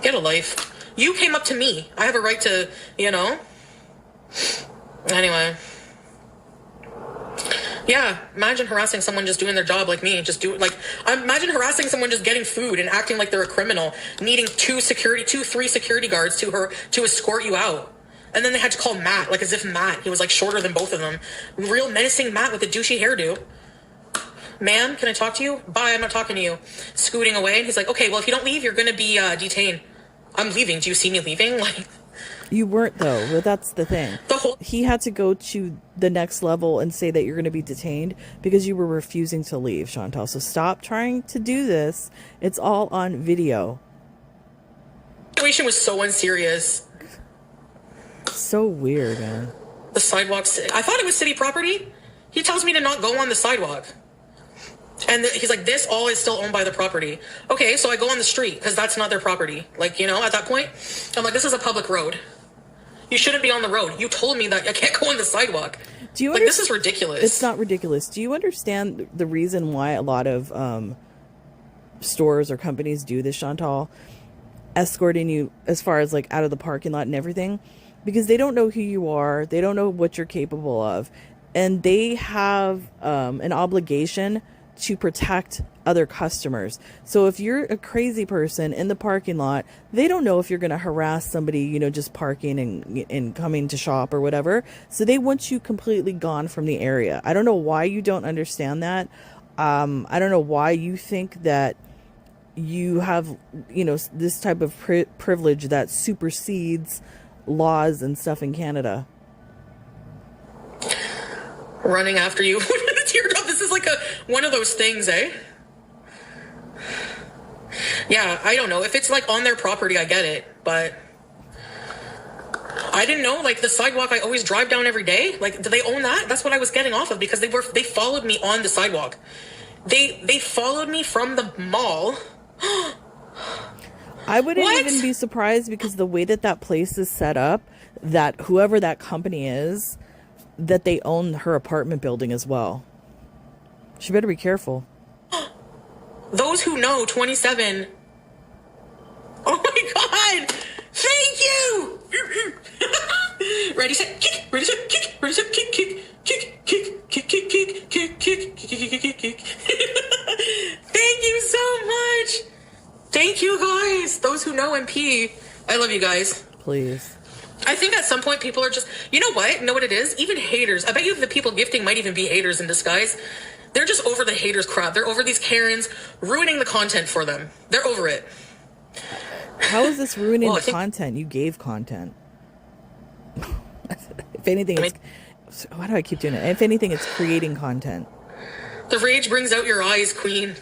Get a life. You came up to me. I have a right to, you know. Anyway. Yeah, imagine harassing someone just doing their job like me. Imagine harassing someone just getting food and acting like they're a criminal, needing three security guards to escort you out. And then they had to call Matt, like as if Matt, he was like shorter than both of them. Real menacing Matt with a douchey hairdo. Ma'am, can I talk to you? Bye, I'm not talking to you. Scooting away, and he's like, okay, well, if you don't leave, you're gonna be detained. I'm leaving. Do you see me leaving? Like, you weren't, though. But that's the thing. He had to go to the next level and say that you're going to be detained because you were refusing to leave, Chantal. So stop trying to do this. It's all on video. The situation was so unserious. So weird, man. The sidewalks. I thought it was city property. He tells me to not go on the sidewalk. And he's like, this all is still owned by the property. Okay, so I go on the street because that's not their property. Like, you know, at that point, I'm like, this is a public road. You shouldn't be on the road. You told me that I can't go on the sidewalk. Do you like, this is ridiculous. It's not ridiculous. Do you understand the reason why a lot of stores or companies do this, Chantal? Escorting you as far as like out of the parking lot and everything, because they don't know who you are. They don't know what you're capable of. And they have an obligation to protect other customers. So if you're a crazy person in the parking lot, they don't know if you're going to harass somebody, you know, just parking and coming to shop or whatever. So they want you completely gone from the area. I don't know why you don't understand that. I don't know why you think that you have, you know, this type of privilege that supersedes laws and stuff in Canada. Running after you with a teardrop. This is like one of those things, eh? Yeah, I don't know. If it's like on their property, I get it, but I didn't know, like the sidewalk I always drive down every day, like, do they own that? That's what I was getting off of, because they followed me on the sidewalk. They followed me from the mall. I wouldn't even be surprised, because the way that place is set up, that whoever that company is, that they own her apartment building as well. She better be careful. Those who know 27. Oh my god! Thank you! Ready, set, kick! Ready, set, kick! Ready, set, kick, kick, kick, kick, kick, kick, kick, kick, kick, kick, kick, kick. Thank you so much! Thank you guys! Those who know MP. I love you guys. Please. I think at some point people are just, you know what? Know what it is? Even haters. I bet you the people gifting might even be haters in disguise. They're just over the haters crap. They're over these Karens ruining the content for them. They're over it. How is this ruining the content? You gave content. If anything, why do I keep doing it? If anything, it's creating content. The rage brings out your eyes, queen.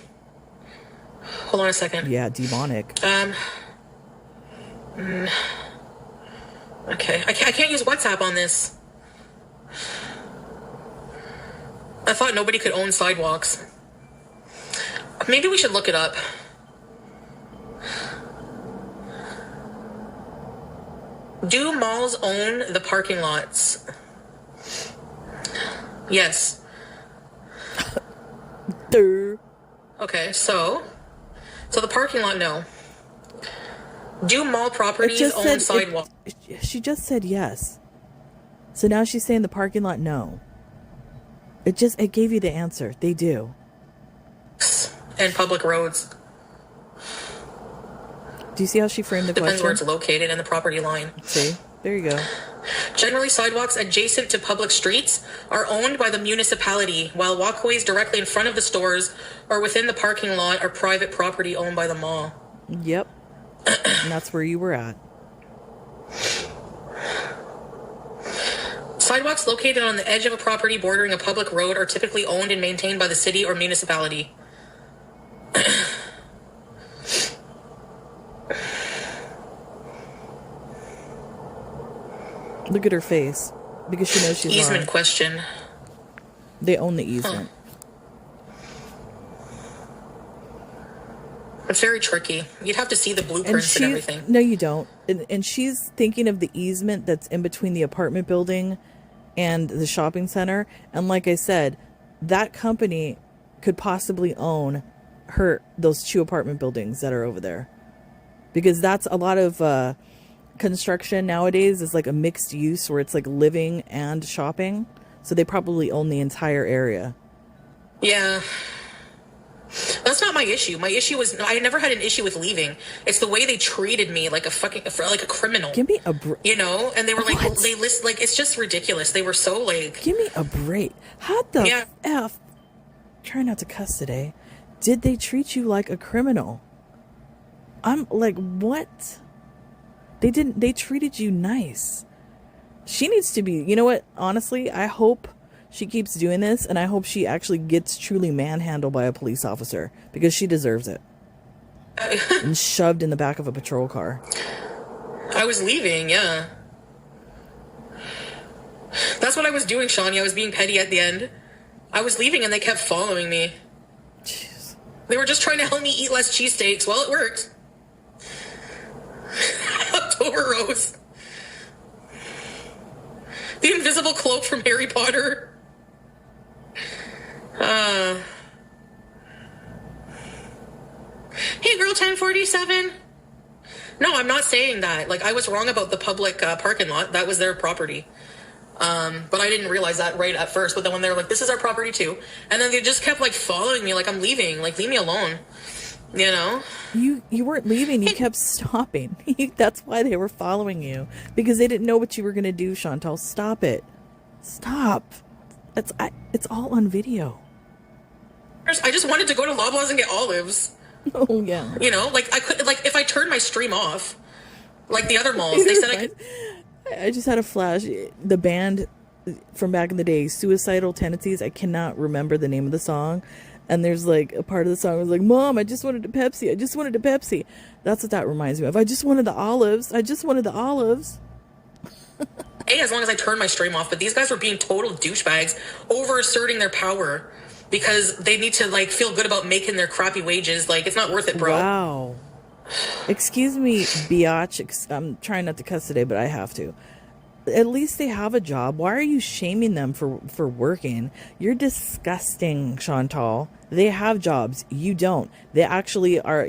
Hold on a second. Yeah, demonic. Okay, I can't use WhatsApp on this. I thought nobody could own sidewalks. Maybe we should look it up. Do malls own the parking lots? Yes. Okay, so the parking lot, no. Do mall properties own sidewalks? She just said yes. So now she's saying the parking lot, no. It gave you the answer. They do. And public roads. Do you see how she framed the question? Depends where it's located in the property line. See? There you go. Generally, sidewalks adjacent to public streets are owned by the municipality, while walkways directly in front of the stores or within the parking lot are private property owned by the mall. Yep. And that's where you were at. Sidewalks located on the edge of a property bordering a public road are typically owned and maintained by the city or municipality. Look at her face. Because she knows she's easement wrong. Question. They own the easement. It's very tricky. You'd have to see the blueprints and everything. No, you don't. And she's thinking of the easement that's in between the apartment building and the shopping center. And like I said, that company could possibly own those 2 apartment buildings that are over there. Because that's a lot of construction nowadays is like a mixed use where it's like living and shopping. So they probably own the entire area. Yeah. That's not my issue. My issue was I never had an issue with leaving. It's the way they treated me like a criminal. Give me a break. You know, and they were like, they list like it's just ridiculous. They were so like, give me a break. How the F? Try not to cuss today. Did they treat you like a criminal? I'm like, what? They didn't. They treated you nice. She needs to be. You know what? Honestly, I hope she keeps doing this, and I hope she actually gets truly manhandled by a police officer, because she deserves it. And shoved in the back of a patrol car. I was leaving, yeah. That's what I was doing, Shawnee. I was being petty at the end. I was leaving and they kept following me. Jeez. They were just trying to help me eat less cheesesteaks. Well, it worked. October Rose. The invisible cloak from Harry Potter. Hey, girl 1047. No, I'm not saying that. Like, I was wrong about the public parking lot. That was their property. But I didn't realize that right at first. But then when they were like, this is our property too. And then they just kept like following me like I'm leaving. Like, leave me alone. You know? You weren't leaving. You kept stopping. That's why they were following you. Because they didn't know what you were going to do, Chantal. Stop it. Stop. It's all on video. I just wanted to go to Loblaws and get olives. Oh, yeah. You know? Like, I could, like, if I turned my stream off, like the other malls, they said I could... I just had a flash. The band from back in the day, Suicidal Tendencies. I cannot remember the name of the song. And there's like a part of the song was like, Mom, I just wanted a Pepsi. I just wanted a Pepsi. That's what that reminds me of. I just wanted the olives. I just wanted the olives. As long as I turned my stream off. But these guys were being total douchebags, over asserting their power because they need to like feel good about making their crappy wages. Like, it's not worth it, bro. Wow. Excuse me, biatch. I'm trying not to cuss today, but I have to. At least they have a job. Why are you shaming them for working? You're disgusting, Chantal. They have jobs. You don't. They actually are,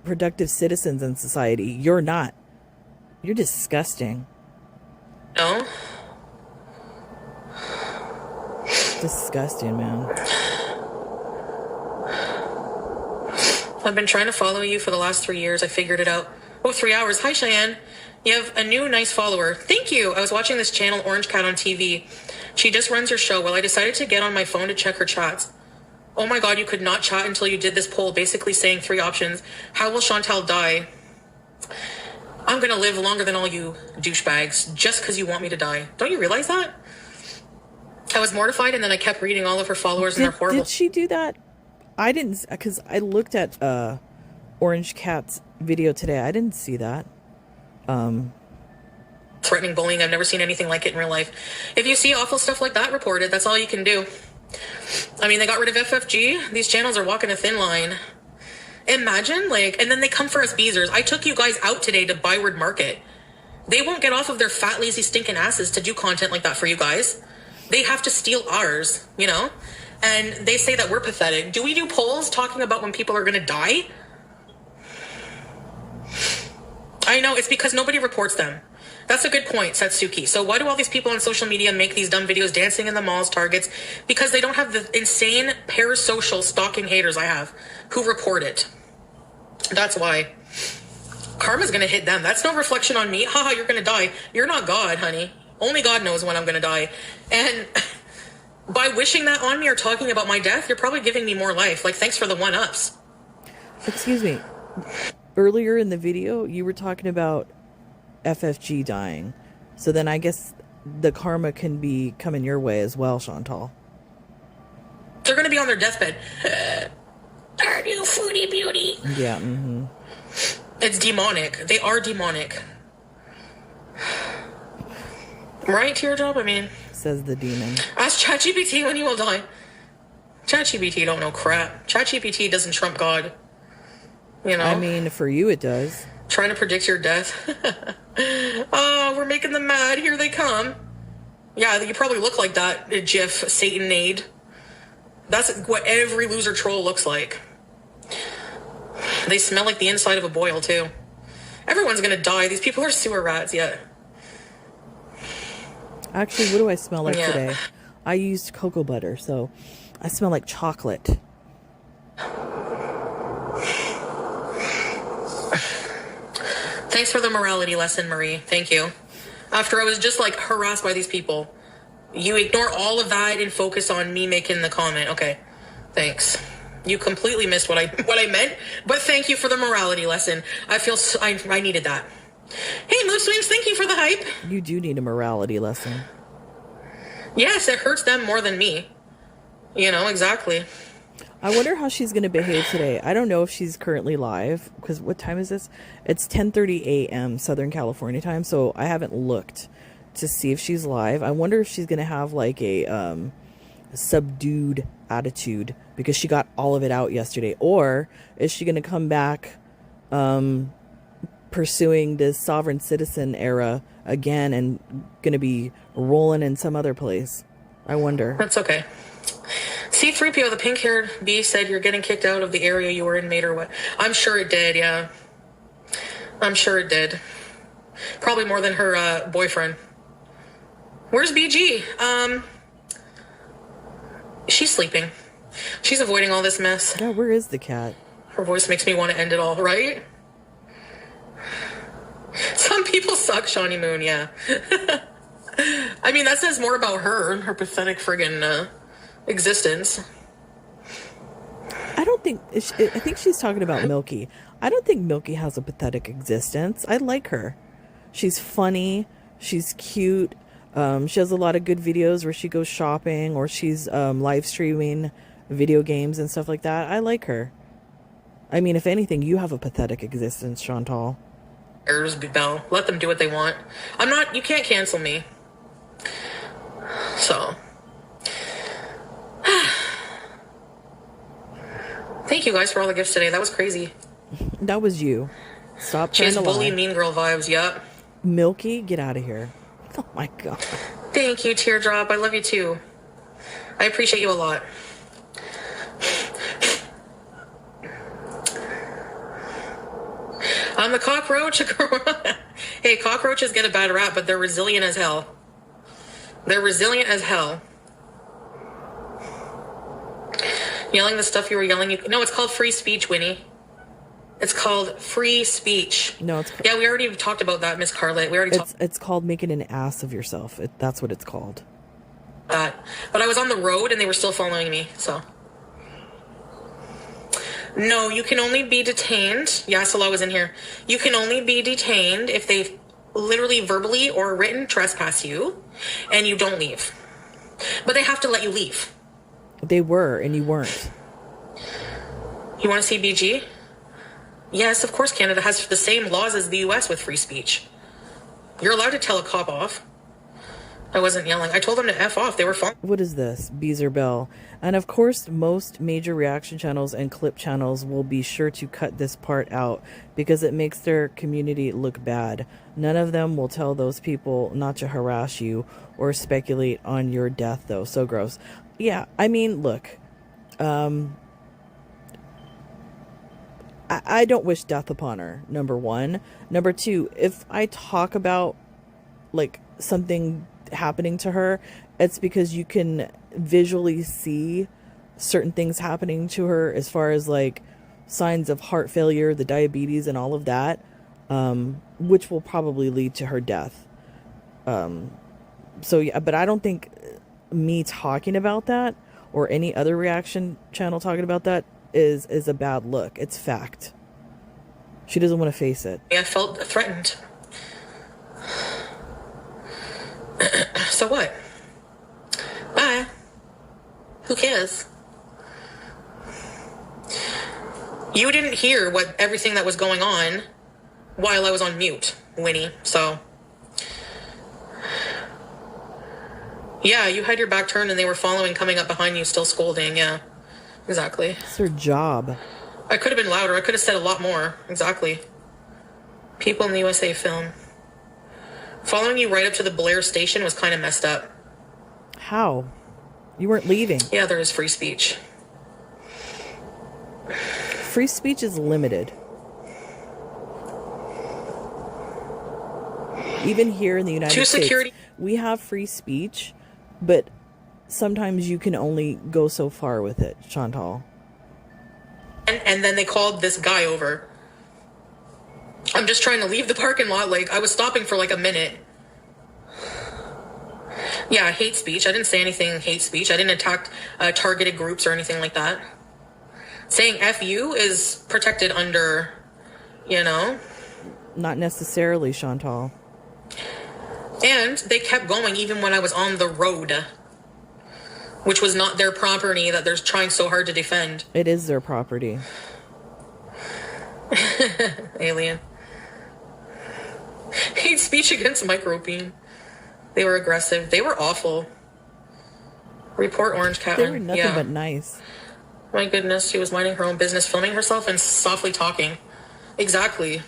productive citizens in society. You're not. You're disgusting. No? Disgusting, man. I've been trying to follow you for the last 3 years. I figured it out. Oh, 3 hours. Hi, Cheyenne. You have a new nice follower. Thank you. I was watching this channel, Orange Cat, on TV. She just runs her show. Well, I decided to get on my phone to check her chats. Oh my God, you could not chat until you did this poll, basically saying 3 options. How will Chantal die? I'm going to live longer than all you douchebags just because you want me to die. Don't you realize that? I was mortified, and then I kept reading all of her followers, and they're horrible. Did she do that? I didn't, because I looked at Orange Cat's video today. I didn't see that. Threatening bullying. I've never seen anything like it in real life. If you see awful stuff like that, report it. That's all you can do. I mean, they got rid of FFG. These channels are walking a thin line. Imagine, and then they come for us beezers. I took you guys out today to Byward Market. They won't get off of their fat, lazy, stinking asses to do content like that for you guys. They have to steal ours, And they say that we're pathetic. Do we do polls talking about when people are going to die? I know, it's because nobody reports them. That's a good point, Satsuki. So why do all these people on social media make these dumb videos dancing in the malls, Targets? Because they don't have the insane parasocial stalking haters I have who report it. That's why. Karma's going to hit them. That's no reflection on me. Haha, you're going to die. You're not God, honey. Only God knows when I'm going to die. And by wishing that on me or talking about my death, you're probably giving me more life. Like, thanks for the one-ups. Excuse me. Earlier in the video, you were talking about FFG dying. So then I guess the karma can be coming your way as well, Chantal. They're going to be on their deathbed. Our new Foodie beauty. Yeah, mm-hmm. It's demonic. They are demonic. Right, Teardrop? I mean... Says the demon. Ask ChatGPT when you will die. ChatGPT don't know crap. ChatGPT doesn't trump God. I mean, for you it does. Trying to predict your death. Oh, we're making them mad. Here they come. Yeah, you probably look like that, GIF, Satan aid. That's what every loser troll looks like. They smell like the inside of a boil, too. Everyone's gonna die. These people are sewer rats, yeah. Actually, what do I smell like today? I used cocoa butter, so I smell like chocolate. Thanks for the morality lesson, Marie. Thank you. After I was just harassed by these people, you ignore all of that and focus on me making the comment. Okay, thanks. You completely missed what I meant, but thank you for the morality lesson. I feel I needed that. Hey, Mood Swings, thank you for the hype. You do need a morality lesson. Yes, it hurts them more than me. Exactly. I wonder how she's going to behave today. I don't know if she's currently live, because what time is this? It's 10:30 a.m. Southern California time, so I haven't looked to see if she's live. I wonder if she's going to have subdued attitude because she got all of it out yesterday? Or is she going to come back pursuing this sovereign citizen era again and going to be rolling in some other place? I wonder. That's okay. C-3PO, the pink-haired bee, said you're getting kicked out of the area you were in, mate, or what? I'm sure it did, yeah. I'm sure it did. Probably more than her boyfriend. Where's BG? She's sleeping. She's avoiding all this mess. Yeah, where is the cat? Her voice makes me want to end it all, right? Some people suck, Shawnee Moon, yeah. I mean, that says more about her and her pathetic friggin' existence. I think she's talking about Milky. I don't think Milky has a pathetic existence. I like her. She's funny. She's cute. She has a lot of good videos where she goes shopping or she's live streaming video games and stuff like that. I like her. I mean, if anything, you have a pathetic existence, Chantal. Bell. Let them do what they want. You can't cancel me. So. Thank you guys for all the gifts today. That was crazy. That was you. Stop She trying has to bully lie. mean girl vibes, yep. Milky, get out of here. Oh my God. Thank you, Teardrop. I love you too. I appreciate you a lot. I'm the cockroach. Hey, cockroaches get a bad rap, but they're resilient as hell. They're resilient as hell. Yelling the stuff you were yelling. No, it's called free speech, Winnie. It's called free speech. No, it's yeah. We already talked about that, Miss Carlet. We already talked. It's called making an ass of yourself. That's what it's called. But I was on the road and they were still following me. So no, you can only be detained. Yeah, Salah was in here. You can only be detained if they literally verbally or written trespass you, and you don't leave. But they have to let you leave. They were, and you weren't. You want to see BG? Yes, of course Canada has the same laws as the US with free speech. You're allowed to tell a cop off. I wasn't yelling. I told them to F off. They were fine. What is this? Beezer Bell. And of course, most major reaction channels and clip channels will be sure to cut this part out because it makes their community look bad. None of them will tell those people not to harass you or speculate on your death, though. So gross. Yeah, I mean, look. I don't wish death upon her, number one. Number two, if I talk about, like, something happening to her, it's because you can visually see certain things happening to her as far as, like, signs of heart failure, the diabetes, and all of that, which will probably lead to her death. So, yeah, but I don't think me talking about that or any other reaction channel talking about that is a bad look. It's fact. She doesn't want to face it. I felt threatened. So what? Bye. Who cares? You didn't hear everything that was going on while I was on mute, Winnie. So yeah, you had your back turned and they were following, coming up behind you, still scolding. Yeah. Exactly. It's her job. I could have been louder. I could have said a lot more. Exactly. People in the USA film. Following you right up to the Blair station was kind of messed up. How? You weren't leaving. Yeah, there is free speech. Free speech is limited. Even here in the United States, we have free speech, but sometimes you can only go so far with it, Chantal. And then they called this guy over. I'm just trying to leave the parking lot. Like, I was stopping for like a minute. Yeah, hate speech. I didn't say anything hate speech. I didn't attack targeted groups or anything like that. Saying F you is protected under, Not necessarily, Chantal. And they kept going even when I was on the road, which was not their property that they're trying so hard to defend. It is their property. Alien. Hate speech against microbeam. They were aggressive. They were awful. Report Orange Cat. They were nothing but nice. My goodness, she was minding her own business, filming herself and softly talking. Exactly.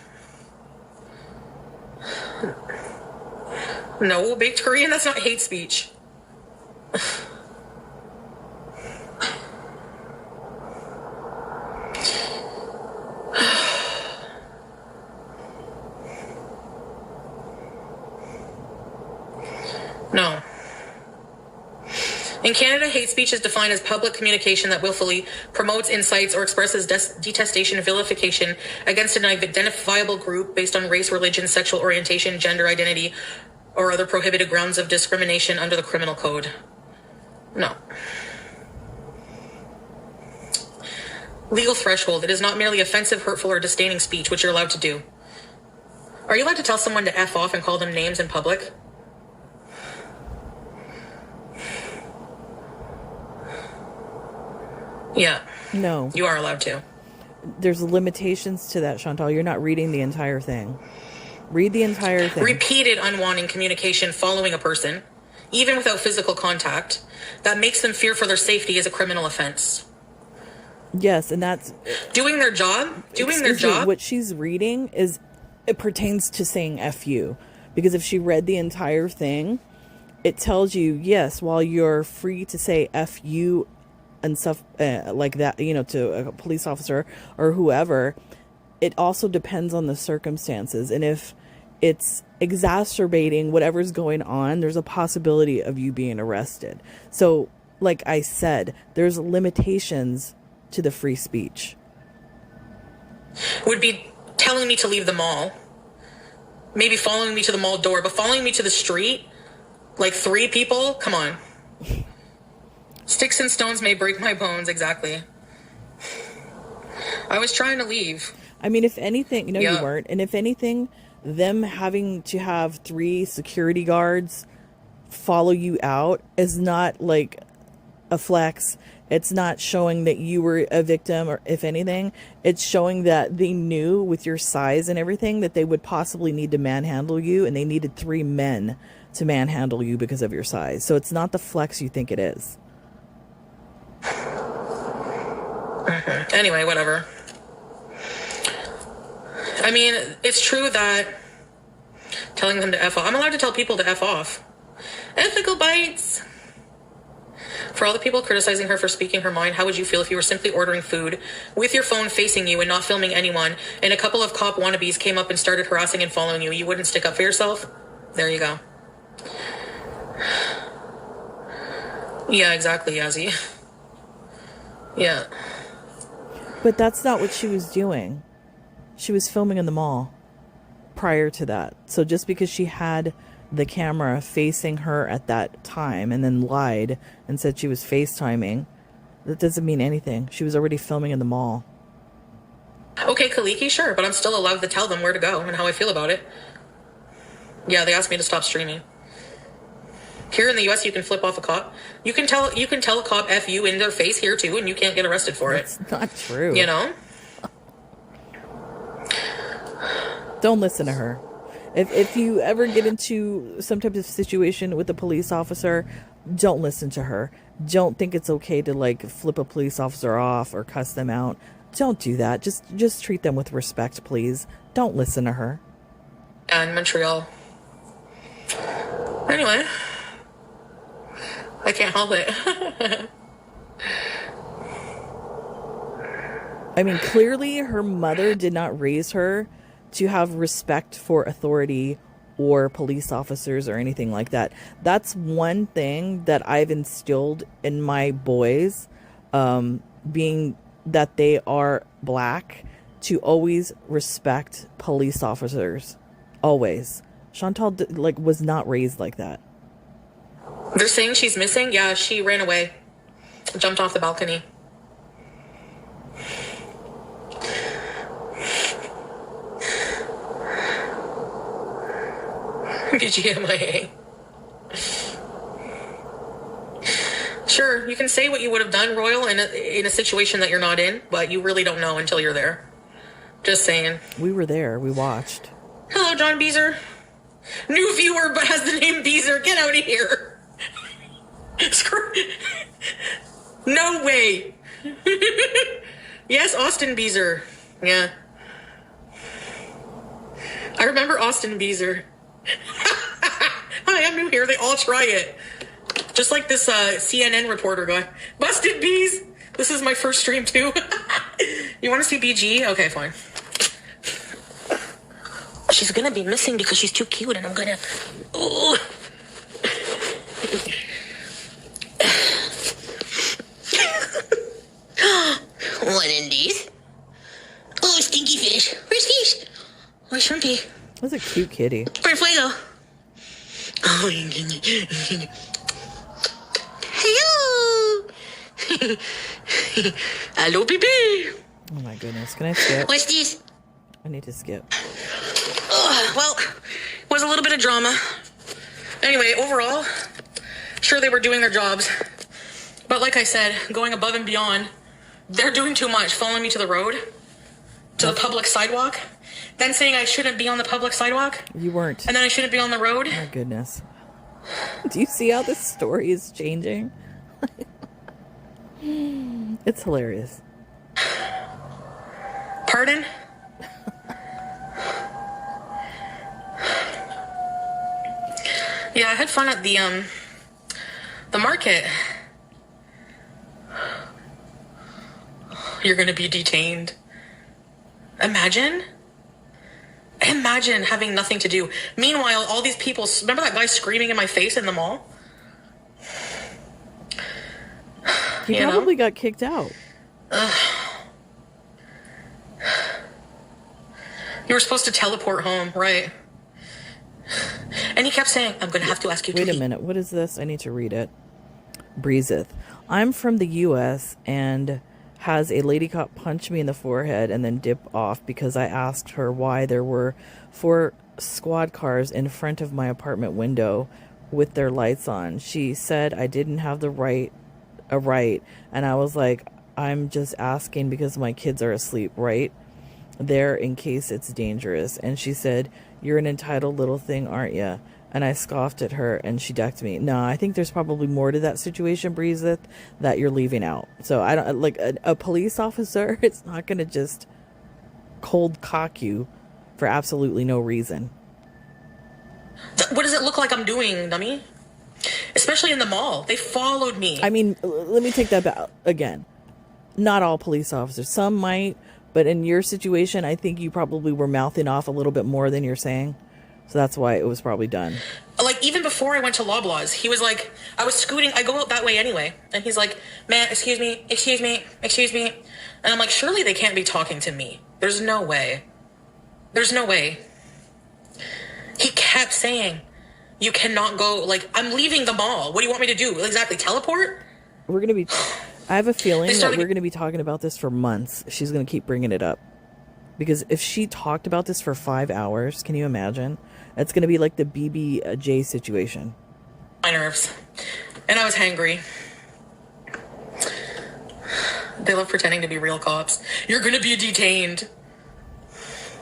No, baked Korean, that's not hate speech. No. In Canada, hate speech is defined as public communication that willfully promotes, incites, or expresses detestation and vilification against an identifiable group based on race, religion, sexual orientation, gender identity, or other prohibited grounds of discrimination under the criminal code. No. Legal threshold. It is not merely offensive, hurtful, or disdaining speech, which you're allowed to do. Are you allowed to tell someone to F off and call them names in public? Yeah. No. You are allowed to. There's limitations to that, Chantal. You're not reading the entire thing. Read the entire thing. Repeated unwanting communication following a person, even without physical contact, that makes them fear for their safety is a criminal offense. Yes, and that's... Doing their job? What she's reading is... It pertains to saying F you. Because if she read the entire thing, it tells you, yes, while you're free to say F you and stuff like that, you know, to a police officer or whoever, it also depends on the circumstances. And if it's exacerbating whatever's going on, there's a possibility of you being arrested. So, like I said, there's limitations to the free speech. Would be telling me to leave the mall. Maybe following me to the mall door, but following me to the street, like 3 people? Come on. Sticks and stones may break my bones, exactly. I was trying to leave. I mean, if anything, you weren't. And if anything, them having to have 3 security guards follow you out is not like a flex. It's not showing that you were a victim, or if anything, it's showing that they knew with your size and everything that they would possibly need to manhandle you, and they needed 3 men to manhandle you because of your size. So it's not the flex you think it is. Anyway, whatever. I mean, it's true that telling them to F off. I'm allowed to tell people to F off. Ethical bites. For all the people criticizing her for speaking her mind, how would you feel if you were simply ordering food with your phone facing you and not filming anyone, and a couple of cop wannabes came up and started harassing and following you? You wouldn't stick up for yourself? There you go. Yeah, exactly, Yazzie. Yeah. But that's not what she was doing. She was filming in the mall prior to that. So just because she had the camera facing her at that time and then lied and said she was FaceTiming, that doesn't mean anything. She was already filming in the mall. Okay, Kaliki, sure, but I'm still allowed to tell them where to go and how I feel about it. Yeah, they asked me to stop streaming. Here in the US, you can flip off a cop. You can tell a cop F you in their face here too, and you can't get arrested for it. It's not true. You know? Don't listen to her. If you ever get into some type of situation with a police officer, don't listen to her. Don't think it's okay to like flip a police officer off or cuss them out. Don't do that. Just treat them with respect, please. Don't listen to her. And Montreal. Anyway, I can't help it. I mean, clearly her mother did not raise her to have respect for authority or police officers or anything like that. That's one thing that I've instilled in my boys, being that they are black, to always respect police officers. Always. Chantal was not raised like that. They're saying she's missing? Yeah, she ran away. Jumped off the balcony. BGMIA. Sure, you can say what you would have done, Royal, in a situation that you're not in, but you really don't know until you're there. Just saying. We were there. We watched. Hello, John Beezer. New viewer, but has the name Beezer. Get out of here. Screw. No way. Yes, Austin Beezer. Yeah. I remember Austin Beezer. Hi, I'm new here. They all try it. Just like this CNN reporter guy. Busted bees. This is my first stream too. You want to see BG? Okay, fine. She's gonna be missing because she's too cute, and I'm gonna. Ooh. What in these? Oh, stinky fish. Where's fish? Where's Shrimpy? That's a cute kitty. Where's Fuego? Oh, hello. Hello, baby. Oh my goodness. Can I skip? What's this? I need to skip. Well, it was a little bit of drama. Anyway, overall, sure they were doing their jobs. But like I said, going above and beyond, they're doing too much. Following me to the road, to the public sidewalk, then saying I shouldn't be on the public sidewalk. You weren't. And then I shouldn't be on the road. My goodness. Do you see how this story is changing? It's hilarious. Pardon? Yeah, I had fun at the market. You're gonna be detained. Imagine having nothing to do. Meanwhile, all these people, remember that guy screaming in my face in the mall? He probably got kicked out. You were supposed to teleport home, right? And he kept saying, I'm going to have to ask you to Wait a minute. What is this? I need to read it. Breezeth. I'm from the U.S. and has a lady cop punch me in the forehead and then dip off because I asked her why there were 4 squad cars in front of my apartment window with their lights on. She said I didn't have a right. And I was like, I'm just asking because my kids are asleep right there in case it's dangerous. And she said, you're an entitled little thing, aren't you? And I scoffed at her and she decked me. No, I think there's probably more to that situation, Breezeth, that you're leaving out. So I don't like a police officer. It's not going to just cold cock you for absolutely no reason. What does it look like I'm doing, dummy? Especially in the mall. They followed me. I mean, let me take that back again. Not all police officers. Some might, but in your situation, I think you probably were mouthing off a little bit more than you're saying. So that's why it was probably done. Like, even before I went to Loblaws, he was like, I was scooting, I go out that way anyway. And he's like, man, excuse me. And I'm like, surely they can't be talking to me. There's no way. He kept saying, you cannot go, like, I'm leaving the mall. What do you want me to do? Exactly, teleport? I have a feeling that we're going to be talking about this for months. She's going to keep bringing it up. Because if she talked about this for 5 hours, can you imagine? It's going to be like the BBJ situation. My nerves. And I was hangry. They love pretending to be real cops. You're going to be detained.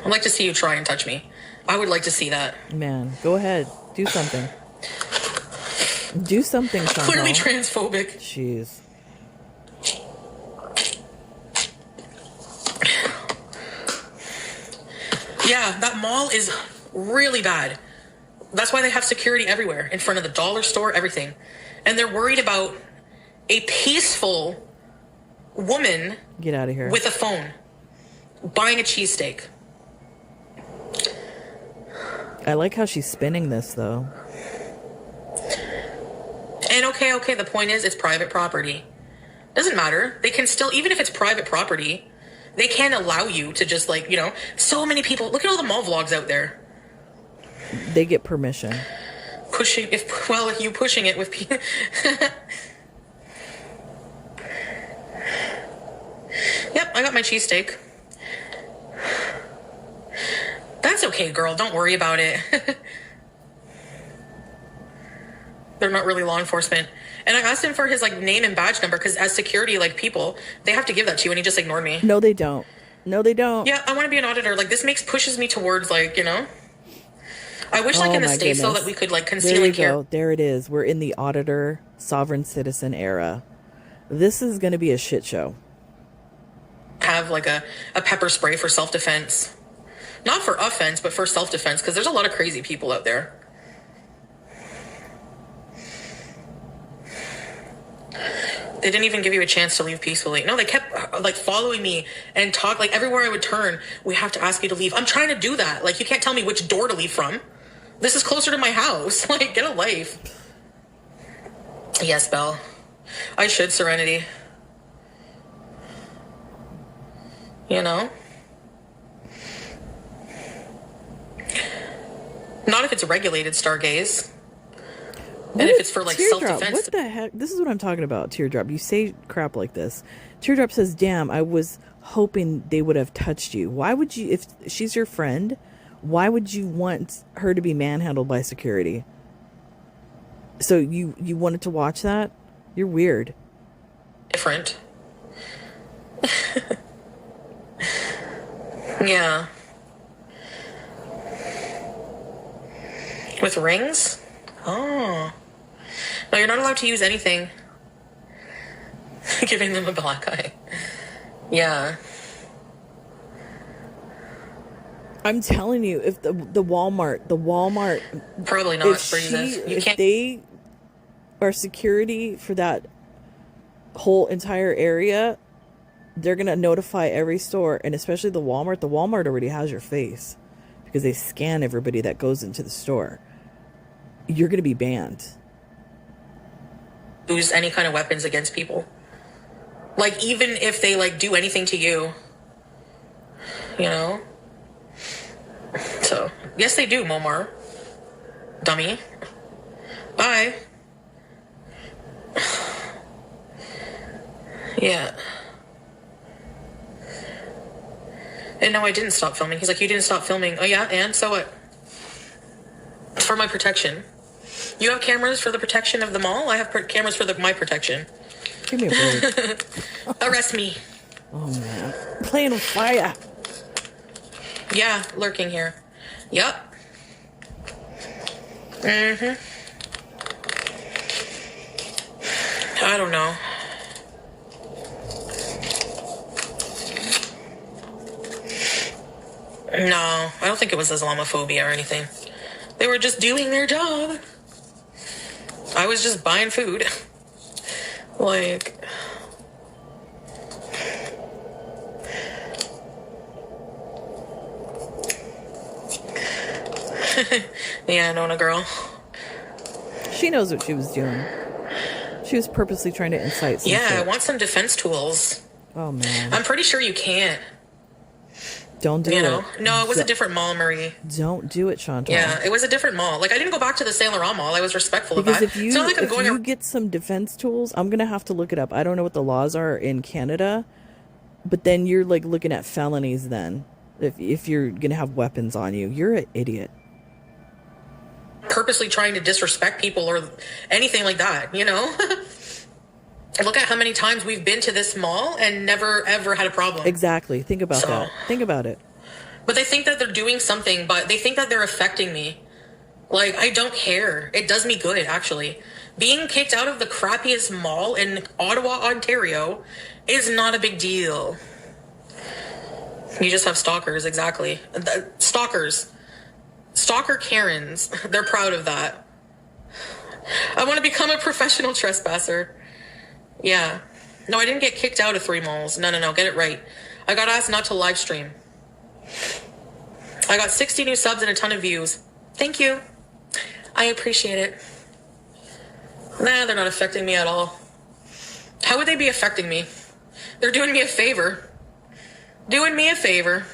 I'd like to see you try and touch me. I would like to see that. Man, go ahead. Do something. Do something, Chantal. Clearly transphobic. Jeez. Yeah, that mall is really bad. That's why they have security everywhere, in front of the dollar store, everything. And they're worried about a peaceful woman Get out of here. with a phone buying a cheesesteak. I like how she's spinning this, though. And okay, the point is, it's private property. Doesn't matter. They can still, even if it's private property, they can't allow you to just, like, you know, so many people. Look at all the mall vlogs out there. They get permission. You pushing it with people. Yep, I got my cheesesteak. That's okay, girl. Don't worry about it. They're not really law enforcement. And I asked him for his, like, name and badge number because as security, like, people, they have to give that to you, and he just ignored me. No, they don't. Yeah, I want to be an auditor. Like, this pushes me towards, like, you know. I wish, like, in the States, though, that we could, like, conceal and care. There it is. We're in the auditor, sovereign citizen era. This is going to be a shit show. Have like a pepper spray for self-defense. Not for offense, but for self-defense, because there's a lot of crazy people out there. They didn't even give you a chance to leave peacefully. No, they kept like following me and talk like everywhere I would turn. We have to ask you to leave. I'm trying to do that. Like, you can't tell me which door to leave from. This is closer to my house. Like, get a life. Yes, Belle. I should, Serenity. You know? Not if it's regulated stargaze. And if it's for like Teardrop, self-defense. what the heck? This is what I'm talking about, Teardrop. You say crap like this. Teardrop says, damn, I was hoping they would have touched you. Why would you, if she's your friend, why would you want her to be manhandled by security? So you wanted to watch that? You're weird. Different. Yeah. With rings? Oh. No, you're not allowed to use anything. Giving them a black eye. Yeah. I'm telling you, if the Walmart Probably not. if they are security for that whole entire area, they're gonna notify every store, and especially the Walmart. The Walmart already has your face because they scan everybody that goes into the store. You're gonna be banned. Use any kind of weapons against people. Like, even if they like do anything to you, you know. So yes, they do, Momar. Dummy. Bye. Yeah. And no, I didn't stop filming. He's like, you didn't stop filming. Oh yeah, and so what? For my protection. You have cameras for the protection of the mall? I have cameras for my protection. Give me a break. Arrest me. Oh man, I'm playing with fire. Yeah, lurking here. Yup. I don't know. No, I don't think it was Islamophobia or anything. They were just doing their job. I was just buying food. Like... Yeah, Nona girl. She knows what she was doing. She was purposely trying to incite some Yeah, shit. I want some defense tools. Oh man. I'm pretty sure you can't. Don't do it. You know? No, it was a different mall, Marie. Don't do it, Chantal. Yeah, it was a different mall. Like, I didn't go back to the Saint Laurent mall. I was respectful Because of that. if you, it's not like I'm going you get some defense tools, I'm going to have to look it up. I don't know what the laws are in Canada, but then you're like looking at felonies then. If you're going to have weapons on you, you're an idiot. Purposely trying to disrespect people or anything like that, you know? Look at how many times we've been to this mall and never, ever had a problem. Exactly. Think about that. Think about it. But they think that they're doing something, but they think that they're affecting me. Like, I don't care. It does me good, actually. Being kicked out of the crappiest mall in Ottawa, Ontario is not a big deal. You just have stalkers, exactly. Stalkers. Stalker Karens. They're proud of that. I want to become a professional trespasser. Yeah. No, I didn't get kicked out of 3 malls. No, get it right. I got asked not to live stream. I got 60 new subs and a ton of views. Thank you. I appreciate it. Nah, they're not affecting me at all. How would they be affecting me? They're doing me a favor. Doing me a favor.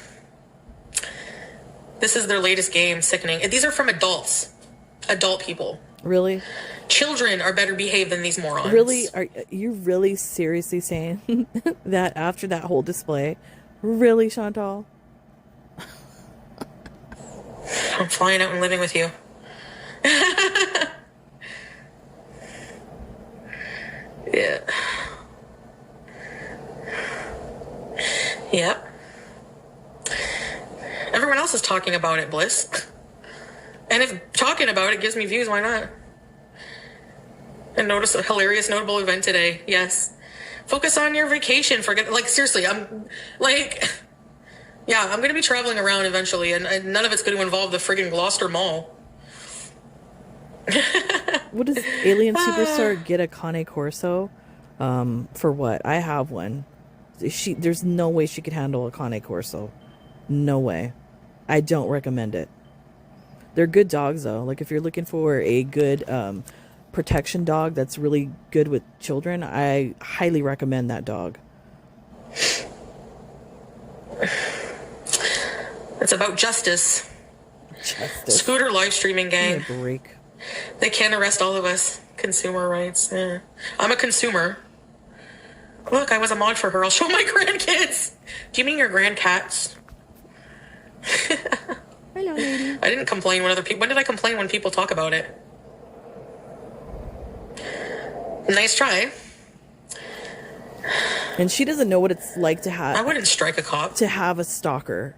This is their latest game. Sickening. These are from adults. Adult people. Really? Children are better behaved than these morons. Really? Are you really seriously saying that after that whole display? Really, Chantal? I'm flying out and living with you. Yeah. Yep. Everyone else is talking about it, Bliss. And if talking about it gives me views, why not? And notice a hilarious notable event today. Yes. Focus on your vacation. Forget, like, seriously, I'm like, yeah, I'm going to be traveling around eventually, and none of it's going to involve the friggin' Gloucester Mall. What does Alien Superstar get a Cane Corso? For what? I have one. There's no way she could handle a Cane Corso. No way. I don't recommend it. They're good dogs though. Like if you're looking for a good protection dog that's really good with children, I highly recommend that dog. It's about justice. Scooter live streaming gang. Give me a break. They can't arrest all of us. Consumer rights. Yeah. I'm a consumer. Look, I was a mod for her. I'll show my grandkids. Do you mean your grandcats? Hello, lady. I didn't complain when other people... When did I complain when people talk about it? Nice try. And she doesn't know what it's like to have... I wouldn't strike a cop. To have a stalker.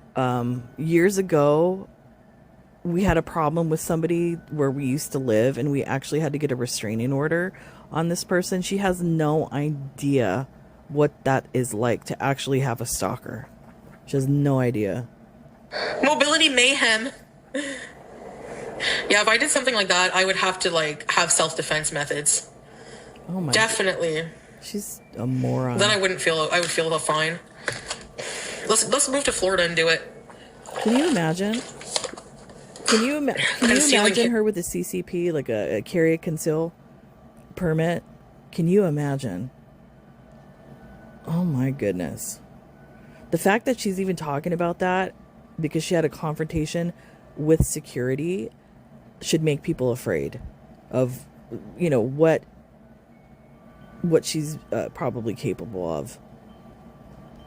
Years ago, we had a problem with somebody where we used to live, and we actually had to get a restraining order on this person. She has no idea what that is like to actually have a stalker. She has no idea. Mobility mayhem. Yeah, if I did something like that, I would have to like have self-defense methods. Oh my. Definitely. She's a moron. Then I would feel fine. Let's move to Florida and do it. Can you imagine? Can you imagine her with a CCP, like a carry conceal permit? Can you imagine? Oh my goodness. The fact that she's even talking about that because she had a confrontation with security should make people afraid of, you know, what she's probably capable of.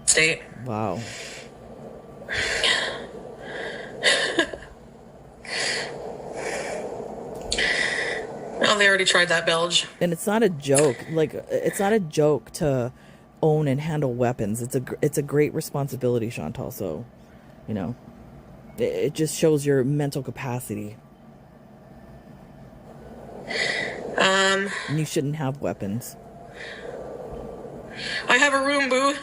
State. Wow. Oh, they already tried that, Belge. And it's not a joke. Like, it's not a joke to own and handle weapons. It's a great responsibility, Chantal. So, you know, it just shows your mental capacity. And you shouldn't have weapons. I have a room, boo.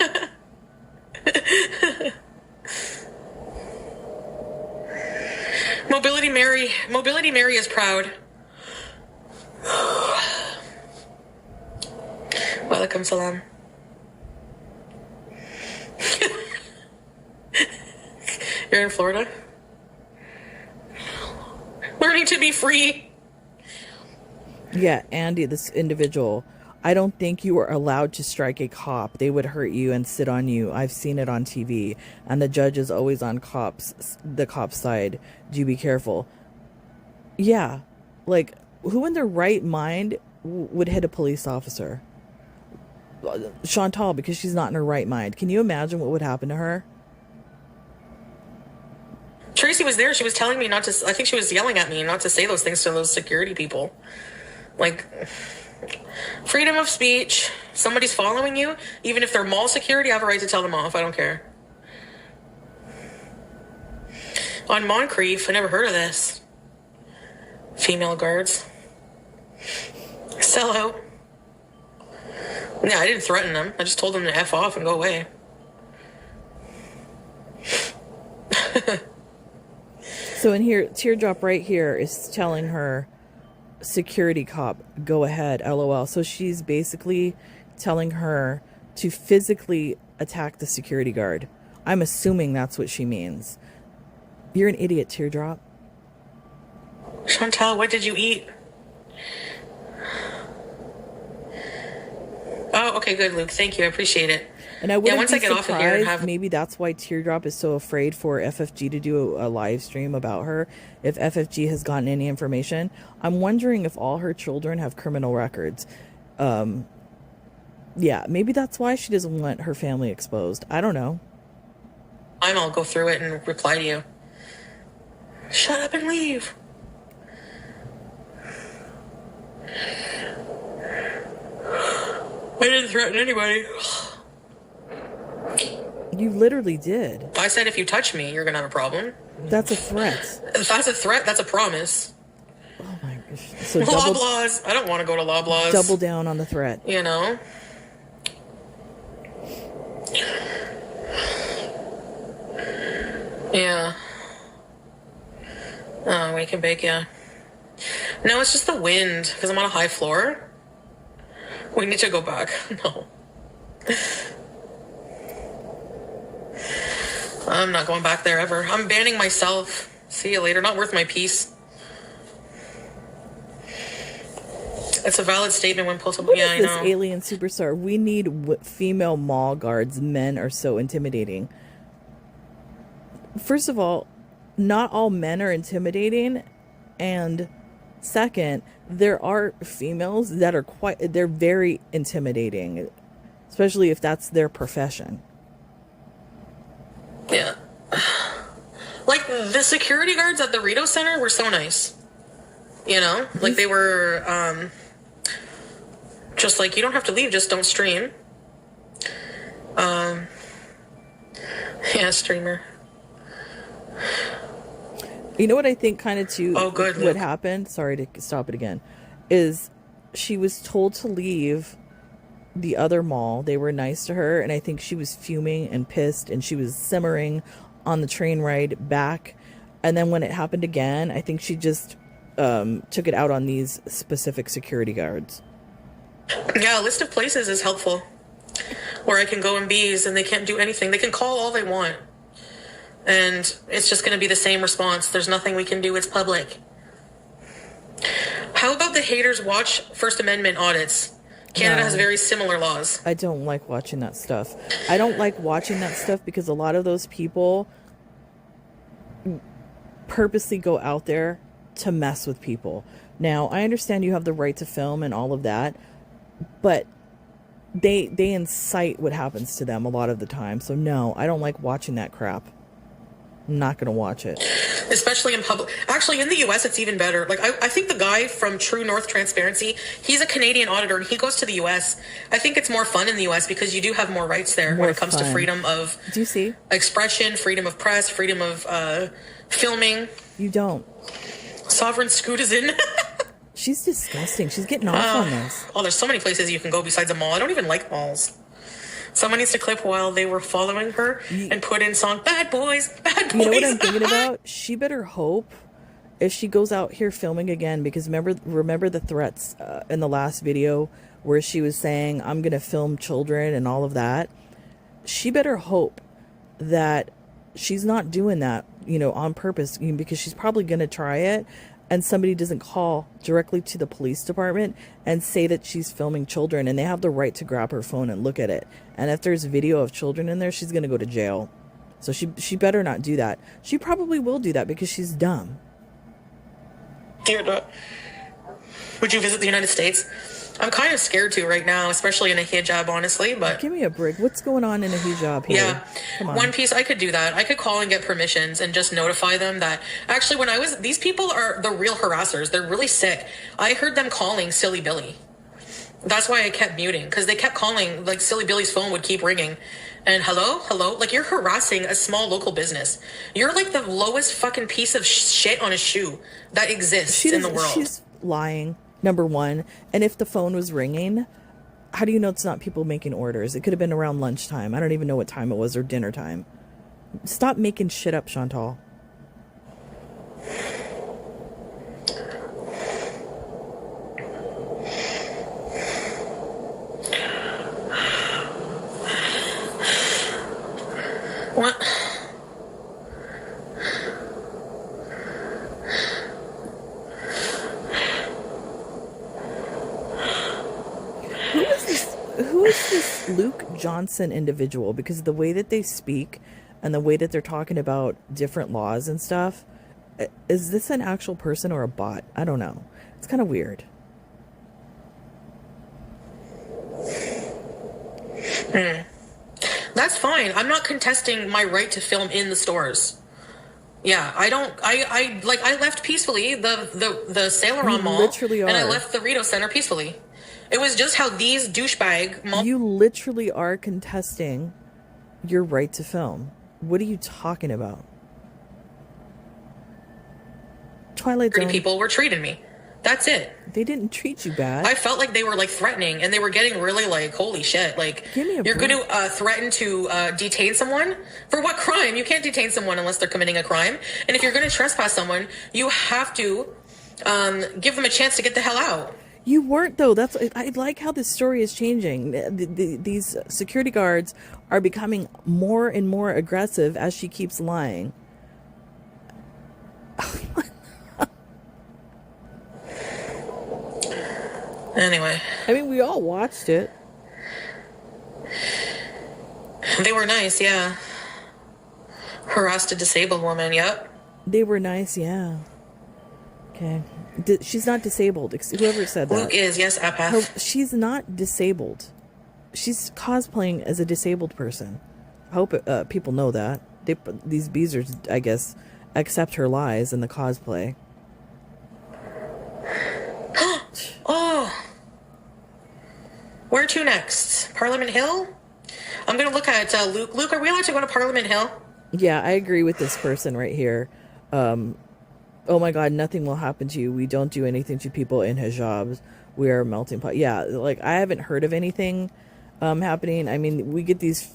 Mobility Mary is proud. Welcome, salam. You're in Florida? Learning to be free. Yeah, Andy, this individual, I don't think you are allowed to strike a cop. They would hurt you and sit on you. I've seen it on TV. And the judge is always on the cop's side. Do be careful. Yeah, like, who in their right mind would hit a police officer? Chantal, because she's not in her right mind. Can you imagine what would happen to her? Tracy was there. She was telling me not to... I think she was yelling at me not to say those things to those security people. Like, freedom of speech. Somebody's following you. Even if they're mall security, I have a right to tell them off. I don't care. On Moncrief, I never heard of this. Female guards. Sell out. Yeah, I didn't threaten them. I just told them to F off and go away. So in here, Teardrop right here is telling her, security cop, go ahead, LOL. So she's basically telling her to physically attack the security guard. I'm assuming that's what she means. You're an idiot, Teardrop. Chantal, what did you eat? Oh, okay, good, Luke. Thank you. I appreciate it. And I wouldn't once be I get surprised, off of here and have... maybe that's why Teardrop is so afraid for FFG to do a live stream about her. If FFG has gotten any information, I'm wondering if all her children have criminal records. Yeah, maybe that's why she doesn't want her family exposed. I don't know. I'll go through it and reply to you. Shut up and leave. I didn't threaten anybody. You literally did. I said if you touch me, you're going to have a problem. That's a threat. If that's a threat, that's a promise. Oh my gosh. So Loblaws. I don't want to go to Loblaws. Double down on the threat. You know? Yeah. Oh, wake and bake, yeah. No, it's just the wind, because I'm on a high floor. We need to go back. No. I'm not going back there ever. I'm banning myself. See you later. Not worth my peace. It's a valid statement when possible. What Yeah, is I this know. alien superstar? We need female mall guards. Men are so intimidating. First of all, not all men are intimidating, and second, there are females that are they're very intimidating, especially if that's their profession. Yeah. Like, the security guards at the Rito Center were so nice. You know? Like, they were, just like, you don't have to leave, just don't stream. Yeah, streamer. You know what I think kind of too, Oh, good, what Luke. happened, sorry to stop it again, is she was told to leave the other mall. They were nice to her, and I think she was fuming and pissed, and she was simmering on the train ride back. And then when it happened again, I think she just took it out on these specific security guards. Yeah, a list of places is helpful. Where I can go in bees and they can't do anything. They can call all they want. And it's just going to be the same response. There's nothing we can do. It's public. How about the haters watch First Amendment audits? Canada No. has very similar laws. I don't like watching that stuff. I don't like watching that stuff because a lot of those people purposely go out there to mess with people. Now, I understand you have the right to film and all of that, but they incite what happens to them a lot of the time. So no, I don't like watching that crap. I'm not going to watch it. Especially in public. Actually, in the U.S., it's even better. Like, I think the guy from True North Transparency, he's a Canadian auditor, and he goes to the U.S. I think it's more fun in the U.S. because you do have more rights there when it comes to freedom of Do you see? expression, freedom of press, freedom of filming. You don't. Sovereign Scoot is in. She's disgusting. She's getting off on this. Oh, there's so many places you can go besides a mall. I don't even like malls. Someone needs to clip while they were following her and put in song "Bad Boys, Bad Boys." You know what I'm thinking about? She better hope if she goes out here filming again, because remember the threats in the last video where she was saying, I'm going to film children and all of that. She better hope that she's not doing that, on purpose, because she's probably going to try it, and somebody doesn't call directly to the police department and say that she's filming children, and they have the right to grab her phone and look at it. And if there's video of children in there, she's going to go to jail. So she better not do that. She probably will do that because she's dumb. Teardrop. Would you visit the United States? I'm kind of scared to right now, especially in a hijab, honestly, but Give me a break. What's going on in a hijab here? yeah. Come on. One Piece, I could do that. I could call and get permissions and just notify them that actually these people are the real harassers. They're really sick. I heard them calling Silly Billy. That's why I kept muting, because they kept calling, like Silly Billy's phone would keep ringing. And hello? Like, you're harassing a small local business. You're like the lowest fucking piece of shit on a shoe that exists in the world. She's lying, number one. And if the phone was ringing, how do you know it's not people making orders? It could have been around lunchtime. I don't even know what time it was, or dinner time. Stop making shit up, Chantal. What? Who is this Luke Johnson individual? Because the way that they speak and the way that they're talking about different laws and stuff, is this an actual person or a bot? I don't know. It's kind of weird. That's fine. I'm not contesting my right to film in the stores. Yeah, I left peacefully the Saint Laurent You Mall, literally and I are. left the Rito Center peacefully. It was just how these douchebag mall You literally are contesting your right to film. What are you talking about? Twilight Zone. people were treating me. That's it. They didn't treat you bad. I felt like they were like threatening, and they were getting really like, holy shit, like, Give me a you're break. going to threaten to detain someone for what crime? You can't detain someone unless they're committing a crime. And if you're going to trespass someone, you have to give them a chance to get the hell out. You weren't, though. That's, I like how this story is changing. These security guards are becoming more and more aggressive as she keeps lying. Anyway, I mean, we all watched it. they were nice, yeah. Harassed a disabled woman, yep. They were nice, yeah. Okay. She's not disabled. Whoever said that. Luke is, yes, apath. She's not disabled. She's cosplaying as a disabled person. I hope people know that. These beezers, I guess, accept her lies in the cosplay. Oh. Where to next? Parliament Hill? I'm going to look at Luke. Luke, are we allowed to go to Parliament Hill? Yeah, I agree with this person right here. Oh my God, nothing will happen to you. We don't do anything to people in hijabs. We are a melting pot. Yeah, like I haven't heard of anything happening. I mean, we get these